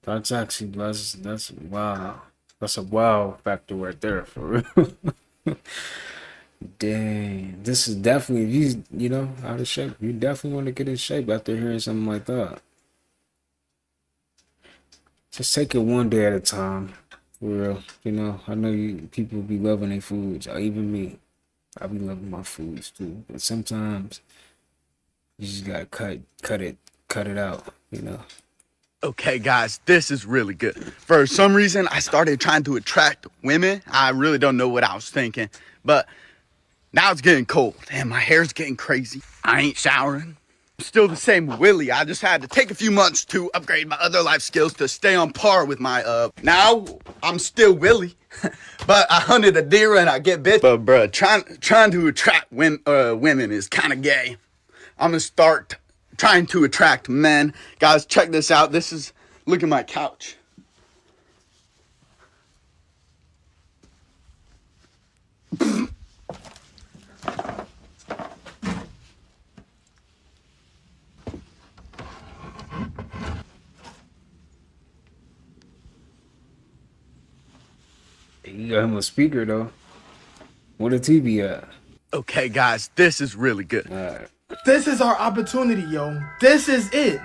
That's actually, that's wow. That's a wow factor right there, for real. Dang. This is definitely, if you know, out of shape, you definitely want to get in shape after hearing something like that. Just take it one day at a time, for real. You know, I know people be loving their foods, or even me. I be loving my foods too, but sometimes you just gotta cut it out, you know. Okay, guys, this is really good. For some reason, I started trying to attract women. I really don't know what I was thinking, but now it's getting cold and my hair's getting crazy. I ain't showering. I'm still the same Willie. I just had to take a few months to upgrade my other life skills to stay on par with my, now I'm still Willie, but I hunted a deer and I get bit. But bruh, trying to attract women is kind of gay. I'm gonna start trying to attract men. Guys, check this out. Look at my couch. You got him a speaker though. What a TV at? Okay, guys, this is really good. This is our opportunity, yo. This is it.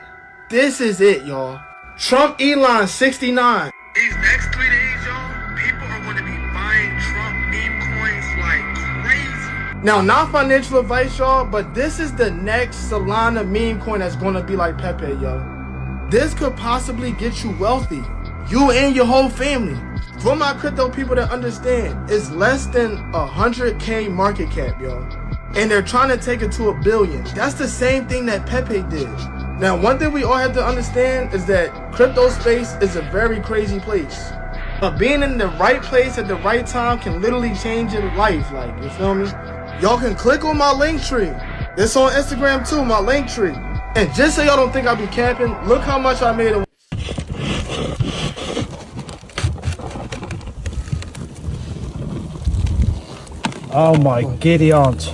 This is it, y'all. Trump Elon 69. These next 3 days, y'all, people are going to be buying Trump meme coins like crazy. Now, not financial advice, y'all, but this is the next Solana meme coin that's going to be like Pepe, yo. This could possibly get you wealthy. You and your whole family. For my crypto people to understand, it's less than 100K market cap, yo. And they're trying to take it to $1 billion. That's the same thing that Pepe did. Now, one thing we all have to understand is that crypto space is a very crazy place. But being in the right place at the right time can literally change your life, like, you feel me? Y'all can click on my link tree. It's on Instagram too, my link tree. And just so y'all don't think I be capping, look how much I made in Oh my giddy aunt.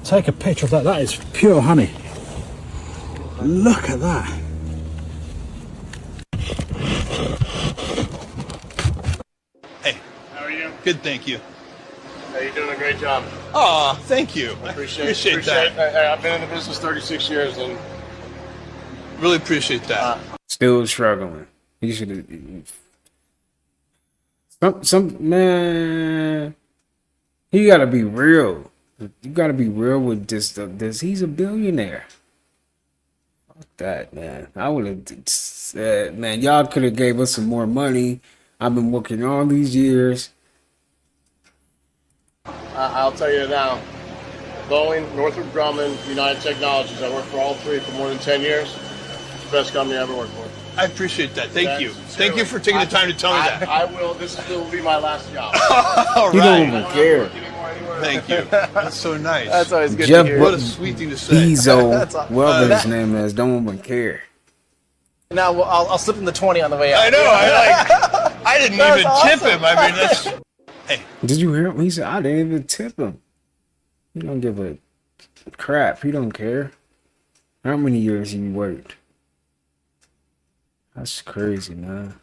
Take a picture of that. That is pure honey. Look at that. Hey. How are you? Good, thank you. Hey, you're doing a great job. Aw, thank you. Appreciate that. Hey, I've been in the business 36 years and Really appreciate that. Still struggling. He should have. Some man. You gotta be real. You gotta be real with this. He's a billionaire. Fuck that, man. I would have said, man, y'all could have gave us some more money. I've been working all these years. I'll tell you now. Boeing, Northrop Grumman, United Technologies. I worked for all three for more than 10 years. It's the best company I ever worked for. I appreciate that. Thank you. Thank you for taking the time to tell me that. I will. This will be my last job. All You don't right. even care. Thank you. That's so nice. That's always good Jeff to hear. What a sweet thing to say. Bezos, whatever his name is, don't even care. Now, well, I'll slip him the 20 on the way out. I know. I didn't even tip him. I mean, that's. Hey. Did you hear him? He said, I didn't even tip him. He don't give a crap. He don't care. How many years he worked? That's crazy, man.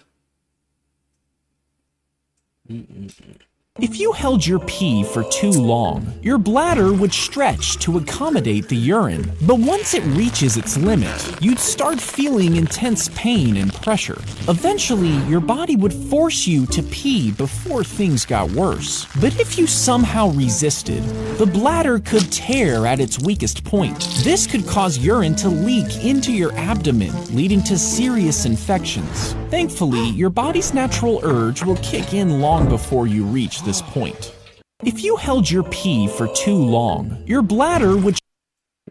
If you held your pee for too long, your bladder would stretch to accommodate the urine. But once it reaches its limit, you'd start feeling intense pain and pressure. Eventually, your body would force you to pee before things got worse. But if you somehow resisted, the bladder could tear at its weakest point. This could cause urine to leak into your abdomen, leading to serious infections. Thankfully, your body's natural urge will kick in long before you reach this point. If you held your pee for too long, your bladder would...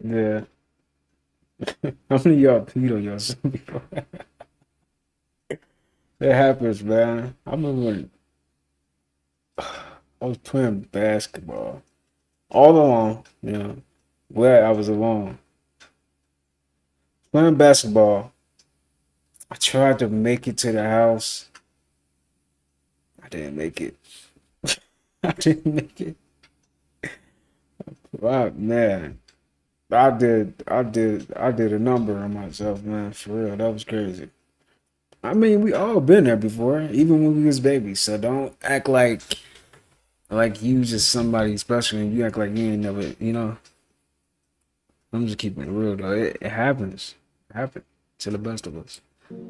Yeah. How many of y'all peed on yourself before? That happens, man. I remember when I was playing basketball. All alone, you know. Glad I was alone. Playing basketball. I tried to make it to the house. I didn't make it. I didn't make it. Wow, man. I did a number on myself, man. For real. That was crazy. I mean, we all been there before, even when we was babies. So don't act like you just somebody special and you act like you ain't never, you know. I'm just keeping it real though. It happens. It happens to the best of us.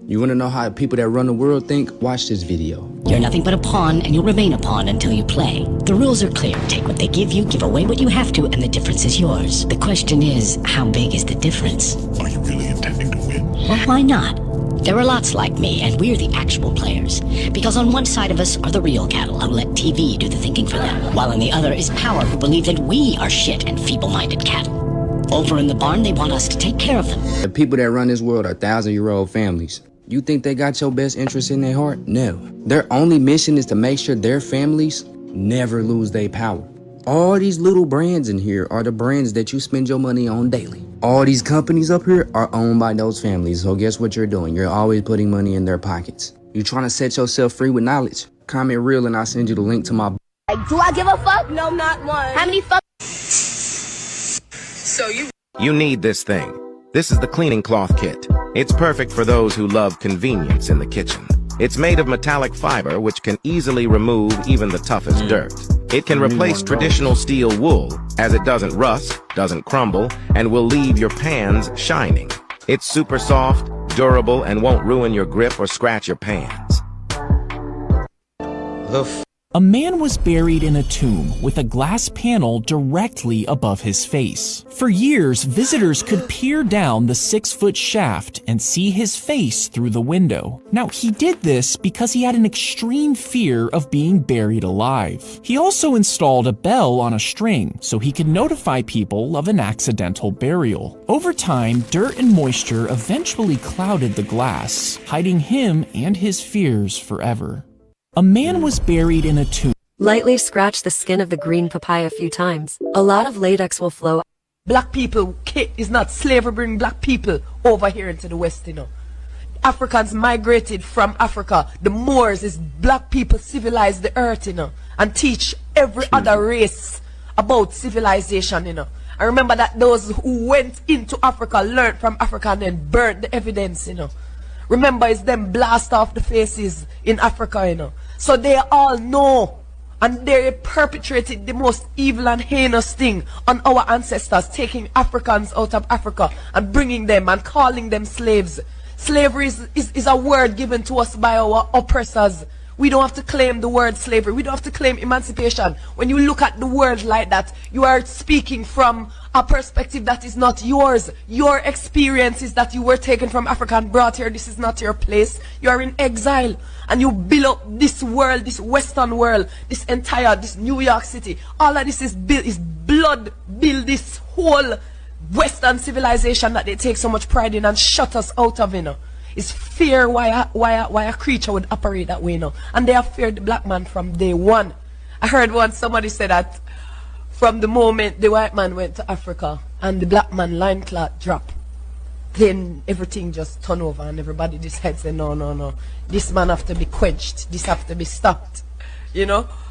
You want to know how people that run the world think? Watch this video. You're nothing but a pawn, and you'll remain a pawn until you play. The rules are clear. Take what they give you, give away what you have to, and the difference is yours. The question is, how big is the difference? Are you really intending to win? Well, why not? There are lots like me, and we're the actual players. Because on one side of us are the real cattle who let TV do the thinking for them, while on the other is power who believe that we are shit and feeble-minded cattle. Over in the barn, they want us to take care of them. The people that run this world are 1,000-year-old families. You think they got your best interest in their heart? No. Their only mission is to make sure their families never lose their power. All these little brands in here are the brands that you spend your money on daily. All these companies up here are owned by those families, so guess what you're doing? You're always putting money in their pockets. You trying to set yourself free with knowledge? Comment real and I'll send you the link to my... Do I give a fuck? No, not one. How many fuck? So You need this thing. This is the cleaning cloth kit. It's perfect for those who love convenience in the kitchen. It's made of metallic fiber, which can easily remove even the toughest dirt. It can replace traditional steel wool, as it doesn't rust, doesn't crumble, and will leave your pans shining. It's super soft, durable, and won't ruin your grip or scratch your pans. A man was buried in a tomb with a glass panel directly above his face. For years, visitors could peer down the 6-foot shaft and see his face through the window. Now, he did this because he had an extreme fear of being buried alive. He also installed a bell on a string so he could notify people of an accidental burial. Over time, dirt and moisture eventually clouded the glass, hiding him and his fears forever. A man was buried in a tomb. Lightly scratch the skin of the green papaya a few times. A lot of latex will flow. Black people is not slavery bring black people over here into the West, Africans migrated from Africa. The Moors is black people civilized the earth, and teach every other race about civilization, I remember that those who went into Africa learned from Africa and then burnt the evidence, Remember, it's them blast off the faces in Africa, So they all know, and they perpetrated the most evil and heinous thing on our ancestors, taking Africans out of Africa and bringing them and calling them slaves. Slavery is a word given to us by our oppressors. We don't have to claim the word slavery. We don't have to claim emancipation. When you look at the word like that, you are speaking from a perspective that is not yours. Your experiences that you were taken from Africa and brought here, this is not your place. You are in exile. And you build up this world, this Western world, this New York City. All of this is blood build this whole Western civilization that they take so much pride in and shut us out of, It's fear why a creature would operate that way, and they have feared the black man from day one. I heard once somebody say that from the moment the white man went to Africa and the black man loincloth dropped, then everything just turned over and everybody decides, no, this man have to be quenched, this have to be stopped,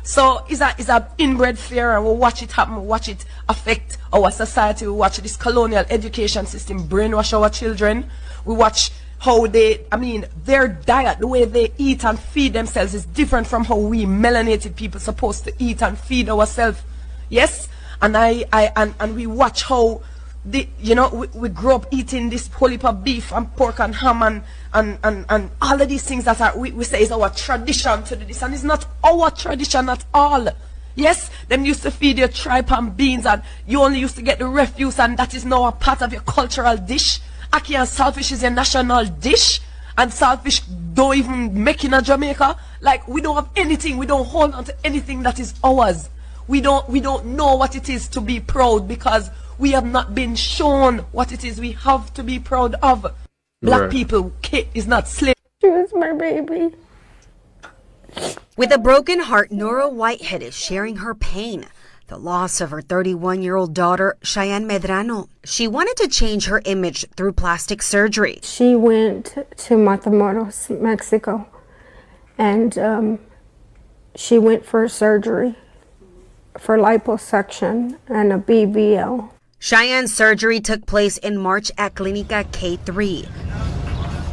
So it's a inbred fear, and we'll watch it happen, watch it affect our society. We watch this colonial education system brainwash our children. We watch how their diet, the way they eat and feed themselves is different from how we melanated people supposed to eat and feed ourselves. Yes, and and we watch how we grow up eating this whole heap of beef and pork and ham and all of these things that we say is our tradition to do this, and it's not our tradition at all. Yes, them used to feed you tripe and beans, and you only used to get the refuse, and that is now a part of your cultural dish. Ackee and saltfish is a national dish, and saltfish don't even make in Jamaica. Like, we don't have anything, we don't hold on to anything that is ours. We don't know what it is to be proud, because we have not been shown what it is we have to be proud of. Black people is not slave. She was my baby. With a broken heart, Nora Whitehead is sharing her pain. The loss of her 31-year-old daughter, Cheyenne Medrano. She wanted to change her image through plastic surgery. She went to Matamoros, Mexico, and she went for surgery for liposuction and a BBL. Cheyenne's surgery took place in March at Clinica K3.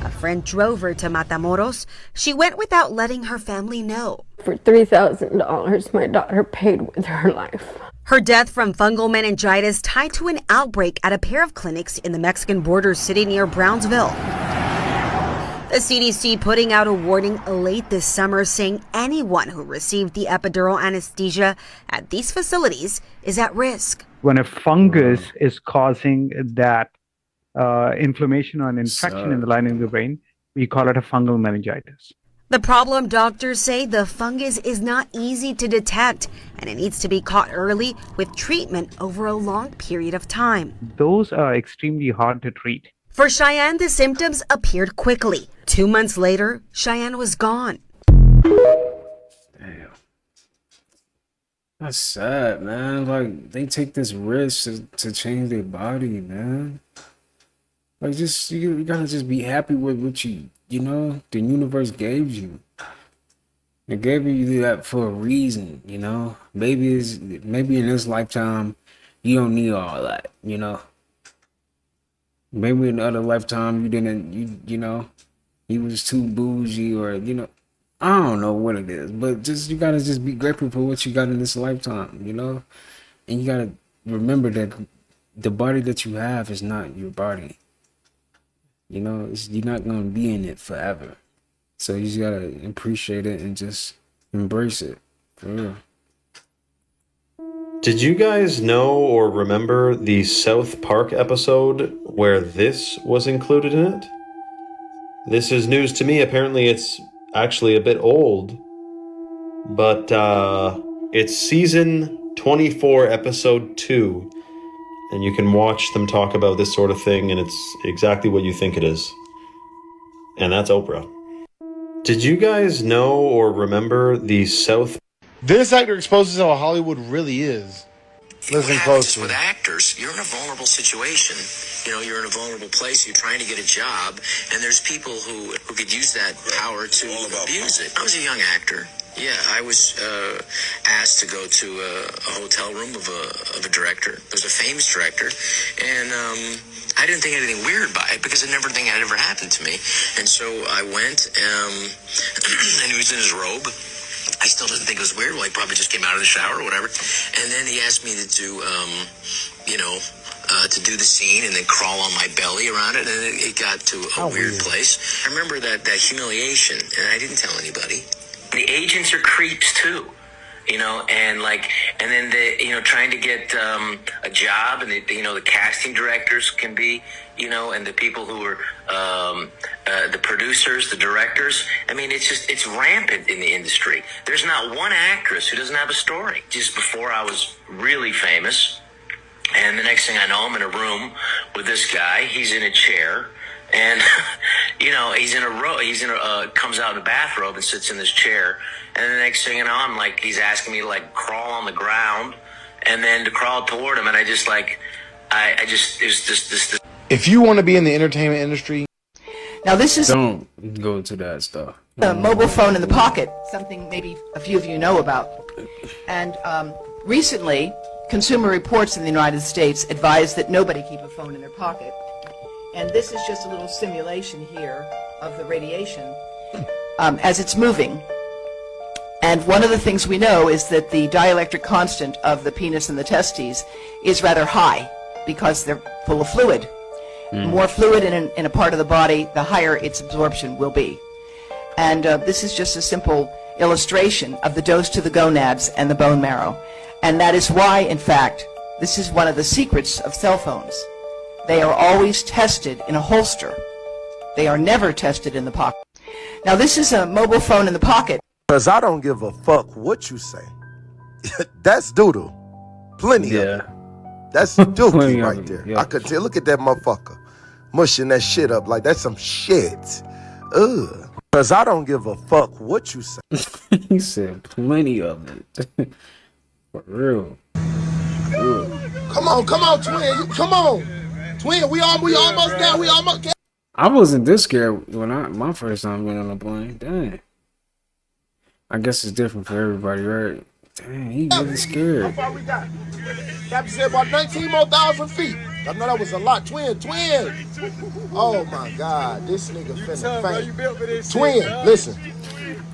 A friend drove her to Matamoros. She went without letting her family know. For $3,000, my daughter paid with her life. Her death from fungal meningitis tied to an outbreak at a pair of clinics in the Mexican border city near Brownsville. The CDC putting out a warning late this summer saying anyone who received the epidural anesthesia at these facilities is at risk. When a fungus is causing that inflammation or an infection in the lining of the brain, we call it a fungal meningitis. The problem, doctors say, the fungus is not easy to detect, and it needs to be caught early with treatment over a long period of time. Those are extremely hard to treat. For Cheyenne, the symptoms appeared quickly. 2 months later, Cheyenne was gone. Damn. That's sad, man. Like, they take this risk to change their body, man. Like, you gotta just be happy with what the universe gave you. It gave you that for a reason, Maybe in this lifetime, you don't need all that, Maybe in another lifetime, you he was too bougie, or I don't know what it is, but you gotta just be grateful for what you got in this lifetime, and you gotta remember that the body that you have is not your body. You're not gonna be in it forever, so you just gotta appreciate it and just embrace it for real. Did you guys know or remember the South Park episode where this was included in it? This is news to me. Apparently it's actually a bit old, but it's season 24, episode 2, and you can watch them talk about this sort of thing, and it's exactly what you think it is. And that's Oprah. Did you guys know or remember the South... This actor exposes how Hollywood really is. Listen closely. With actors, you're in a vulnerable situation. You're in a vulnerable place. You're trying to get a job, and there's people who could use that power to abuse it. I was a young actor. Yeah, I was asked to go to a hotel room of a director. There's a famous director, and I didn't think anything weird by it because I never think it had ever happened to me. And so I went, and he was in his robe. I still didn't think it was weird. Well, he probably just came out of the shower or whatever. And then he asked me to do, to do the scene and then crawl on my belly around it. And it got to a weird place. I remember that humiliation, and I didn't tell anybody. The agents are creeps too, and then trying to get a job, and the casting directors can be, and the people who are the producers, the directors. I mean, it's rampant in the industry. There's not one actress who doesn't have a story. Just before I was really famous, and the next thing I know, I'm in a room with this guy. He's in a chair. And, he's in a row. Comes out in a bathrobe and sits in this chair. And the next thing you know, I'm like, he's asking me to crawl on the ground, and then to crawl toward him. And I just there's this. If you want to be in the entertainment industry, now this is don't go into that stuff. A mobile phone in the pocket, something maybe a few of you know about. And recently, Consumer Reports in the United States advised that nobody keep a phone in their pocket. And this is just a little simulation here of the radiation as it's moving. And one of the things we know is that the dielectric constant of the penis and the testes is rather high because they're full of fluid. More fluid in a part of the body, the higher its absorption will be. And this is just a simple illustration of the dose to the gonads and the bone marrow. And that is why, in fact, this is one of the secrets of cell phones. They are always tested in a holster. They are never tested in the pocket. Now this is a mobile phone in the pocket. Because I don't give a fuck what you say. That's doodle. Plenty of it. That's dookie right there. Yeah. I could tell. Look at that motherfucker. Mushing that shit up like that's some shit. Ugh. Because I don't give a fuck what you say. He said plenty of it. For real. Come on, twin. Come on. Twin, we almost there. We almost there. I wasn't this scared when my first time went on a plane. Dang. I guess it's different for everybody, right? Dang, he really scared. How far we got? Captain said about 19,000 feet. I know that was a lot. Twin. Oh my God, this nigga finna faint. Twin, listen.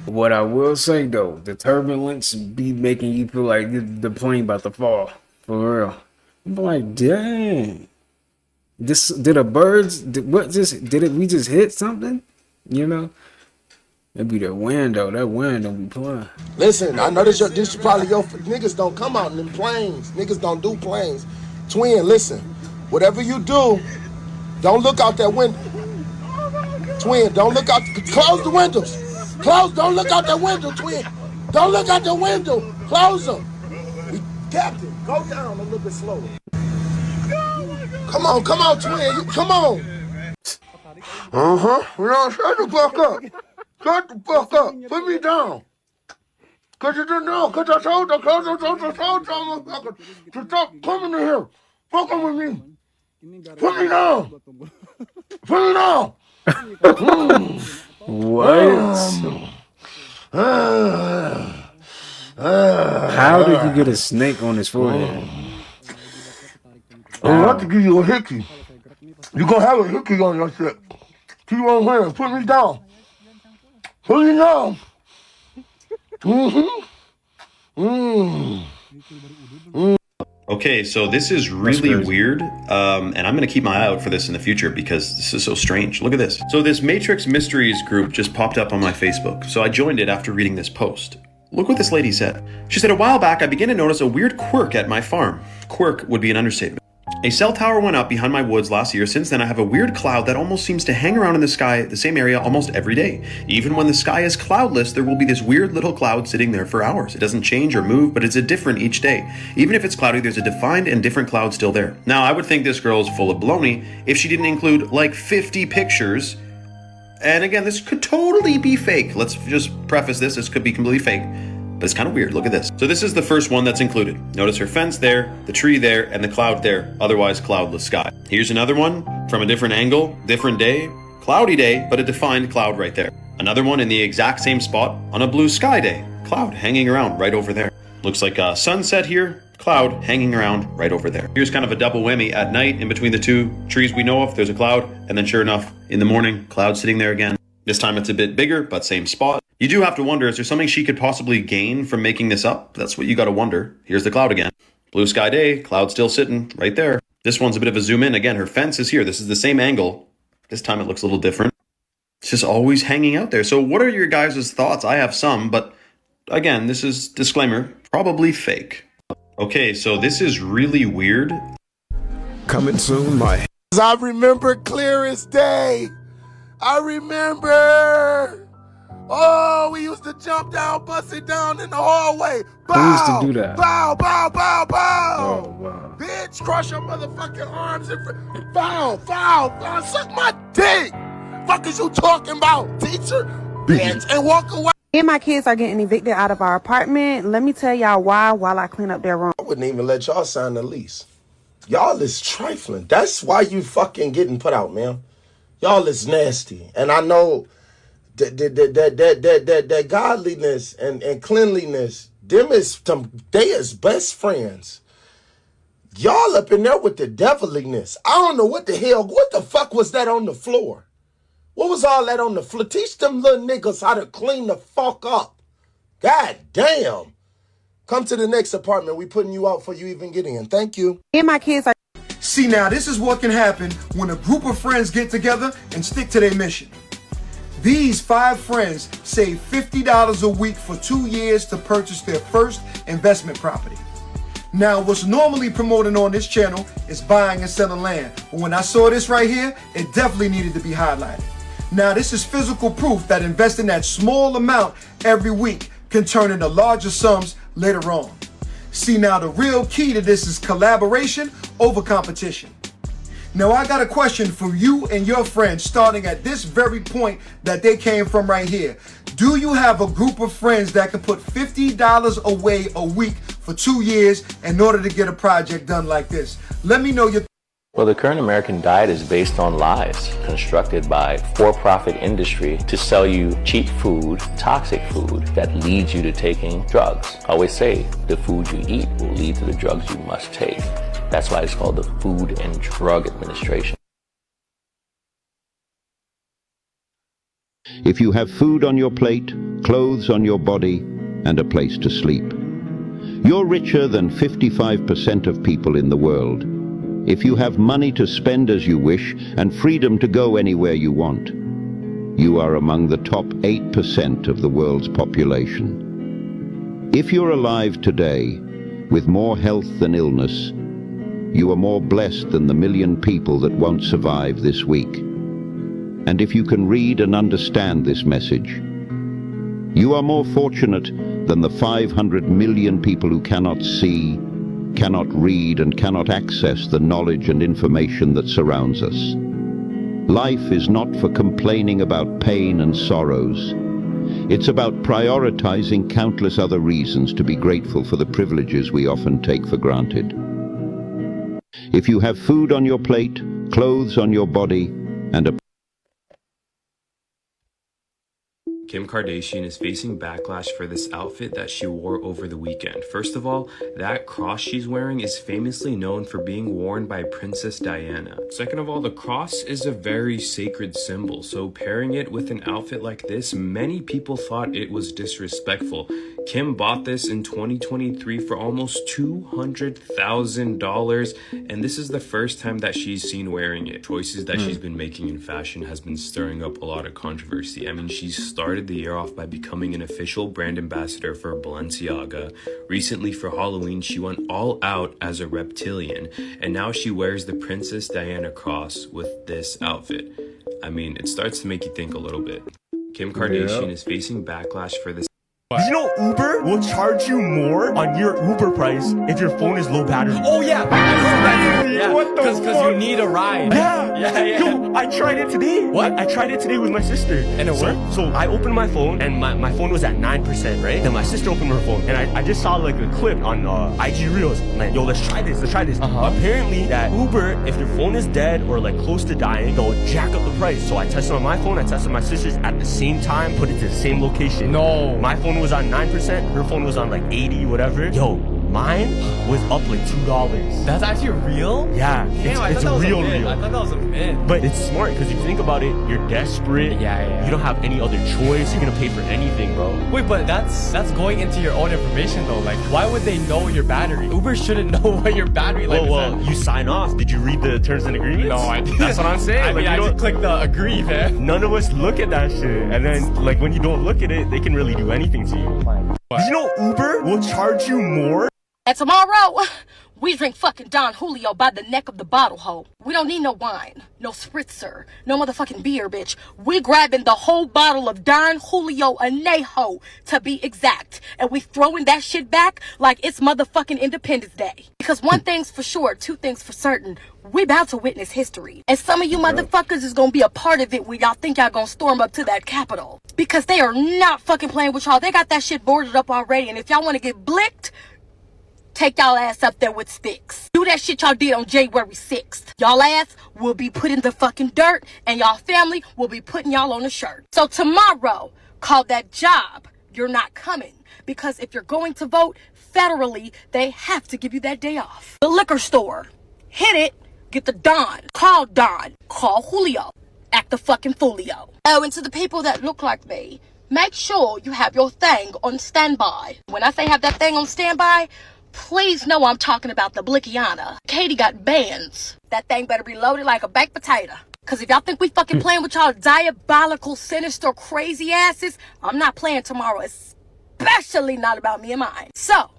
What I will say though, the turbulence be making you feel like the plane about to fall. For real. I'm like, dang. We just hit something? It'd be the wind though. That wind don't be playing. Listen, I know this is probably your niggas don't come out in them planes. Niggas don't do planes. Twin, listen. Whatever you do, don't look out that window. Twin, don't look out. Close the windows. Don't look out that window, twin. Don't look out the window. Close them. Captain, go down a little bit slower. Come on, twin. Come on. Shut the fuck up. Shut the fuck up. Put me down. Cause you didn't know. Cause I told you, motherfucker, to stop coming in here. Fucking with me. Put me down. Put me down. What? How did you get a snake on his forehead? I'm about to give you a hickey. You gonna have a hickey on your shit. Keep on here. Put me down. Who you know? Mm-hmm. Okay, so this is really weird, and I'm going to keep my eye out for this in the future because this is so strange. Look at this. So this Matrix Mysteries group just popped up on my Facebook, so I joined it after reading this post. Look what this lady said. She said, a while back, I began to notice a weird quirk at my farm. Quirk would be an understatement. A cell tower went up behind my woods last year. Since then, I have a weird cloud that almost seems to hang around in the sky, the same area almost every day. Even when the sky is cloudless, there will be this weird little cloud sitting there for hours. It doesn't change or move, but it's a different each day. Even if it's cloudy, there's a defined and different cloud still there. Now, I would think this girl's full of baloney if she didn't include like 50 pictures. And again, this could totally be fake. Let's just preface this could be completely fake. But it's kind of weird. Look at this. So this is the first one that's included. Notice her fence there, the tree there, and the cloud there, otherwise cloudless sky. Here's another one from a different angle, different day, cloudy day, but a defined cloud right there. Another one in the exact same spot on a blue sky day, cloud hanging around right over there. Looks like a sunset here, cloud hanging around right over there. Here's kind of a double whammy at night in between the two trees we know of, there's a cloud, and then sure enough, in the morning, cloud sitting there again. This time it's a bit bigger, but same spot. You do have to wonder, is there something she could possibly gain from making this up? That's what you got to wonder. Here's the cloud again. Blue sky day, cloud still sitting right there. This one's a bit of a zoom in. Again, her fence is here. This is the same angle. This time it looks a little different. It's just always hanging out there. So what are your guys' thoughts? I have some, but again, this is disclaimer, probably fake. Okay, so this is really weird. Coming soon, I remember clear as day. I remember. Oh, we used to jump down, bust it down in the hallway. Bow, Who used to do that? Bow, bow, bow, bow. Oh, wow. Bitch, crush your motherfucking arms and bow, bow, bow. Suck my dick. Fuck is you talking about, teacher? Bitch, and walk away. Me and my kids are getting evicted out of our apartment. Let me tell y'all why while I clean up their room. I wouldn't even let y'all sign the lease. Y'all is trifling. That's why you fucking getting put out, man. Y'all is nasty. And I know that godliness and cleanliness, they is best friends. Y'all up in there with the deviliness. I don't know what the fuck was that on the floor? What was all that on the floor? Teach them little niggas how to clean the fuck up. God damn. Come to the next apartment. We putting you out before you even get in. Thank you. Me and my kids are... See, now this is what can happen when a group of friends get together and stick to their mission. These 5 friends save $50 a week for 2 years to purchase their first investment property. Now, what's normally promoted on this channel is buying and selling land. But when I saw this right here, it definitely needed to be highlighted. Now, this is physical proof that investing that small amount every week can turn into larger sums later on. See, now the real key to this is collaboration over competition. Now, I got a question for you and your friends starting at this very point that they came from right here. Do you have a group of friends that can put $50 away a week for 2 years in order to get a project done like this? Let me know your Well, the current American diet is based on lies constructed by for-profit industry to sell you cheap food, toxic food that leads you to taking drugs. I always say the food you eat will lead to the drugs you must take. That's why it's called the Food and Drug Administration. If you have food on your plate, clothes on your body, and a place to sleep, you're richer than 55% of people in the world. If you have money to spend as you wish and freedom to go anywhere you want, you are among the top 8% of the world's population. If you're alive today, with more health than illness, you are more blessed than the 1 million people that won't survive this week. And if you can read and understand this message, you are more fortunate than the 500 million people who cannot see, cannot read, and cannot access the knowledge and information that surrounds us. Life is not for complaining about pain and sorrows. It's about prioritizing countless other reasons to be grateful for the privileges we often take for granted. If you have food on your plate, clothes on your body, and a Kim Kardashian is facing backlash for this outfit that she wore over the weekend. First of all, that cross she's wearing is famously known for being worn by Princess Diana. Second of all, the cross is a very sacred symbol, so pairing it with an outfit like this, many people thought it was disrespectful. Kim bought this in 2023 for almost $200,000, and this is the first time that she's seen wearing it. Choices that she's been making in fashion has been stirring up a lot of controversy. I mean, she started the year off by becoming an official brand ambassador for Balenciaga. Recently for Halloween, she went all out as a reptilian, and now she wears the Princess Diana cross with this outfit. I mean, it starts to make you think a little bit. Kim Kardashian is facing backlash for this. Did you know Uber will charge you more on your Uber price if your phone is low battery? Oh yeah, I heard that. Yeah, what the fuck? Because you need a ride. Yeah. Yo, I tried it today. What? I tried it today with my sister. And it worked? So I opened my phone and my phone was at 9%, right? Then my sister opened her phone and I just saw like a clip on IG Reels. Like, yo, let's try this. Apparently that Uber, if your phone is dead or like close to dying, they'll jack up the price. So I tested on my phone, I tested my sister's at the same time, put it to the same location. No. My phone was on 9%, her phone was on like 80, whatever. Yo, mine was up like $2. That's actually real? Yeah, it's real. I thought that was a myth. But it's smart because if you think about it, you're desperate. Yeah. You don't have any other choice. You're gonna pay for anything, bro. Wait, but that's going into your own information though. Like, why would they know your battery? Uber shouldn't know what your battery life is. Well, you sign off. Did you read the terms and agreements? No, I didn't. That's what I'm saying. I mean, I did click the agree, man. None of us look at that shit. And then, like, when you don't look at it, they can really do anything to you. Did you know Uber will charge you more? And tomorrow, we drink fucking Don Julio by the neck of the bottle hole. We don't need no wine, no spritzer, no motherfucking beer, bitch. We grabbing the whole bottle of Don Julio Anejo, to be exact. And we throwing that shit back like it's motherfucking Independence Day. Because one thing's for sure, two things for certain. We about to witness history. And some of you motherfuckers is gonna be a part of it when y'all think y'all gonna storm up to that Capitol. Because they are not fucking playing with y'all. They got that shit boarded up already. And if y'all wanna get blicked, take y'all ass up there with sticks. Do that shit y'all did on January 6th. Y'all ass will be put in the fucking dirt, and y'all family will be putting y'all on a shirt. So tomorrow, call that job. You're not coming. Because if you're going to vote federally, they have to give you that day off. The liquor store. Hit it. Get the Don. Call Don. Call Julio. Act the fucking Fulio. Oh, and to the people that look like me, make sure you have your thing on standby. When I say have that thing on standby, please know I'm talking about the Blickiana. Katie got bands. That thing better be loaded like a baked potato. Cause if y'all think we fucking playing with y'all diabolical, sinister, crazy asses, I'm not playing tomorrow, especially not about me and mine. So,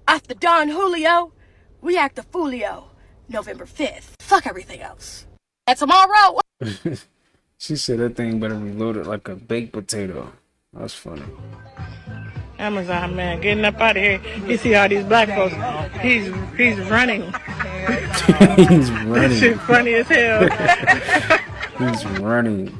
after Don Julio, we act the Fulio, November 5th. Fuck everything else. And tomorrow... She said that thing better be loaded like a baked potato. That's funny. Amazon man getting up out of here. You see all these black folks. He's running. He's running. That shit funny as hell. He's running.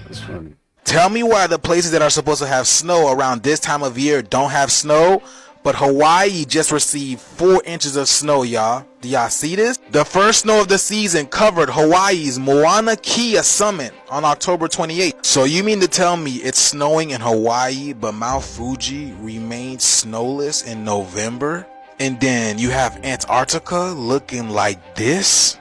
That's funny. Tell me why the places that are supposed to have snow around this time of year don't have snow, but Hawaii just received 4 inches of snow, y'all. Do y'all see this? The first snow of the season covered Hawaii's Mauna Kea summit on October 28th. So you mean to tell me it's snowing in Hawaii, but Mount Fuji remains snowless in November? And then you have Antarctica looking like this?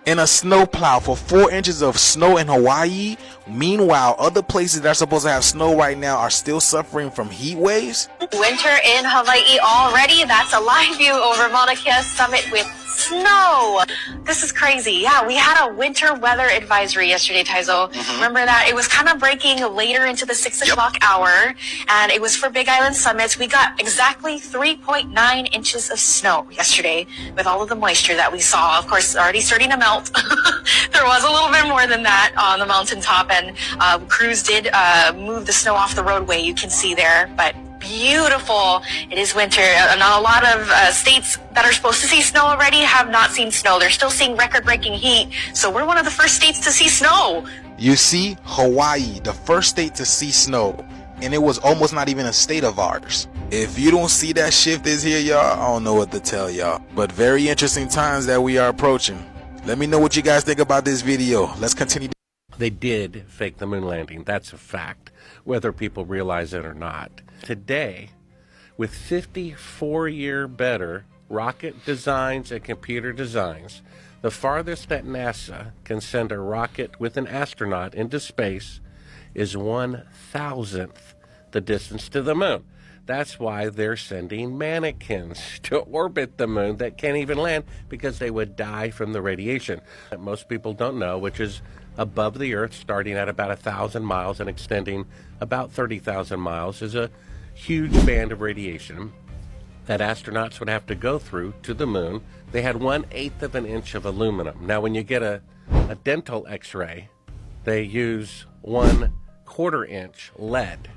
In a snowplow for 4 inches of snow in Hawaii. Meanwhile, other places that are supposed to have snow right now are still suffering from heat waves. Winter in Hawaii already. That's a live view over Mauna Kea summit with snow. This is crazy. Yeah, we had a winter weather advisory yesterday, Taizo. Remember that? It was kind of breaking later into the 6 o'clock hour, and it was for Big Island summits. We got exactly 3.9 inches of snow yesterday with all of the moisture that we saw. Of course, already starting to melt. There was a little bit more than that on the mountaintop, and crews did move the snow off the roadway. You can see there, but beautiful. It is winter, and a lot of states that are supposed to see snow already have not seen snow. They're still seeing record-breaking heat, so we're one of the first states to see snow. You see, Hawaii, the first state to see snow, and it was almost not even a state of ours. If you don't see that shift is here, y'all, I don't know what to tell y'all. But very interesting times that we are approaching. Let me know what you guys think about this video. Let's continue. They did fake the moon landing. That's a fact, whether people realize it or not. Today, with 54-year better rocket designs and computer designs, the farthest that NASA can send a rocket with an astronaut into space is 1,000th the distance to the moon. That's why they're sending mannequins to orbit the moon that can't even land, because they would die from the radiation that most people don't know, which is above the Earth, starting at about 1,000 miles and extending about 30,000 miles, is a huge band of radiation that astronauts would have to go through to the moon. They had 1/8 of an inch of aluminum. Now, when you get a dental x-ray, they use 1/4 inch lead.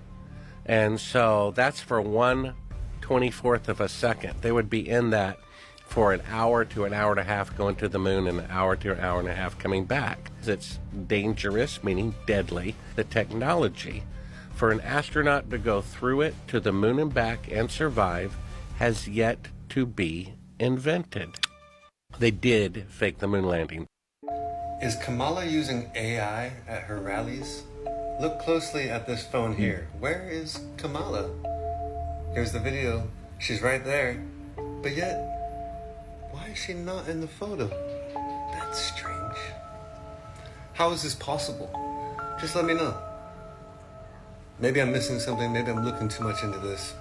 And so that's for 1/24th of a second. They would be in that for an hour to an hour and a half going to the moon, and an hour to an hour and a half coming back. It's dangerous, meaning deadly. The technology for an astronaut to go through it to the moon and back and survive has yet to be invented. They did fake the moon landing. Is Kamala using AI at her rallies? Look closely at this phone here. Where is Kamala? Here's the video. She's right there. But yet, why is she not in the photo? That's strange. How is this possible? Just let me know. Maybe I'm missing something. Maybe I'm looking too much into this.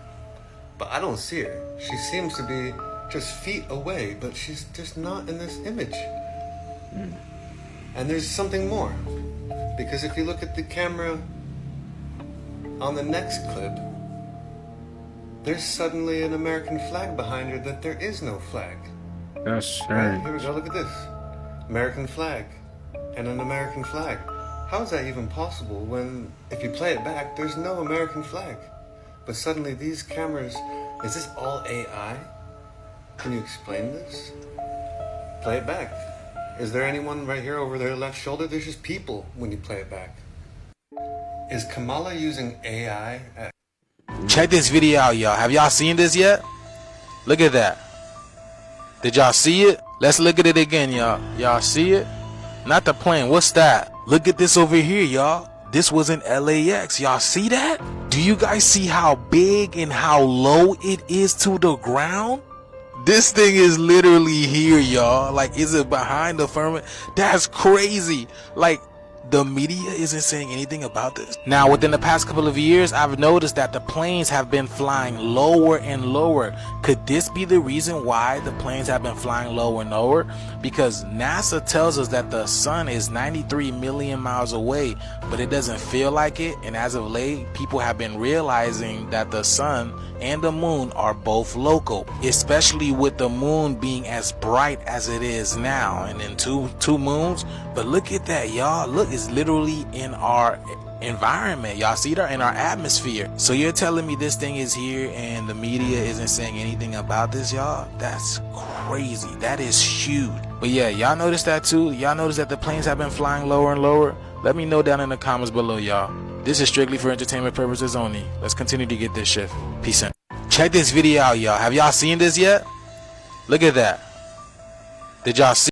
But I don't see her. She seems to be just feet away, but she's just not in this image. And there's something more. Because if you look at the camera on the next clip, there's suddenly an American flag behind her that there is no flag. That's Right, strange. here we go, look at this. American flag and an American flag. How is that even possible when, if you play it back, there's no American flag? But suddenly these cameras, is this all AI? Can you explain this? Play it back. Is there anyone right here over their left shoulder? There's just people when you play it back. Is Kamala using AI at... Check this video out, y'all. Have y'all seen this yet? Look at that. Did y'all see it? Let's look at it again, y'all. Y'all see it? Not the plane. What's that? Look at this over here, y'all. This was in LAX. Y'all see that? Do you guys see how big and how low it is to the ground? This thing is literally here, y'all. Like, is it behind the firmament? That's crazy. Like, the media isn't saying anything about this. Now, within the past couple of years, I've noticed that the planes have been flying lower and lower. Could this be the reason why the planes have been flying lower and lower? Because NASA tells us that the sun is 93 million miles away, but it doesn't feel like it. And as of late, people have been realizing that the sun and the moon are both local, especially with the moon being as bright as it is now, and then two moons. But look at that, y'all. Look, it's literally in our environment. Y'all see that in our atmosphere. So you're telling me this thing is here and the media isn't saying anything about this, y'all? That's crazy. That is huge. But yeah, y'all notice that too? Y'all notice that the planes have been flying lower and lower? Let me know down in the comments below, y'all. This is strictly for entertainment purposes only. Let's continue to get this shift. Peace out. Check this video out, y'all. Have y'all seen this yet? Look at that. Did y'all see?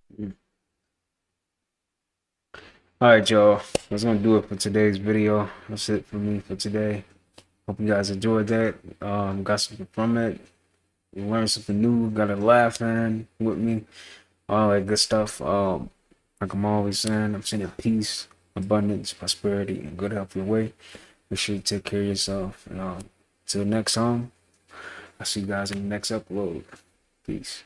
Alright, y'all. That's gonna do it for today's video. That's it for me for today. Hope you guys enjoyed that. Got something from it. You learned something new. Got a laugh in with me. All that good stuff. Like I'm always saying, I'm sending peace, abundance, prosperity, and good health your way. Make sure you take care of yourself. And till next time, I'll see you guys in the next upload. Peace.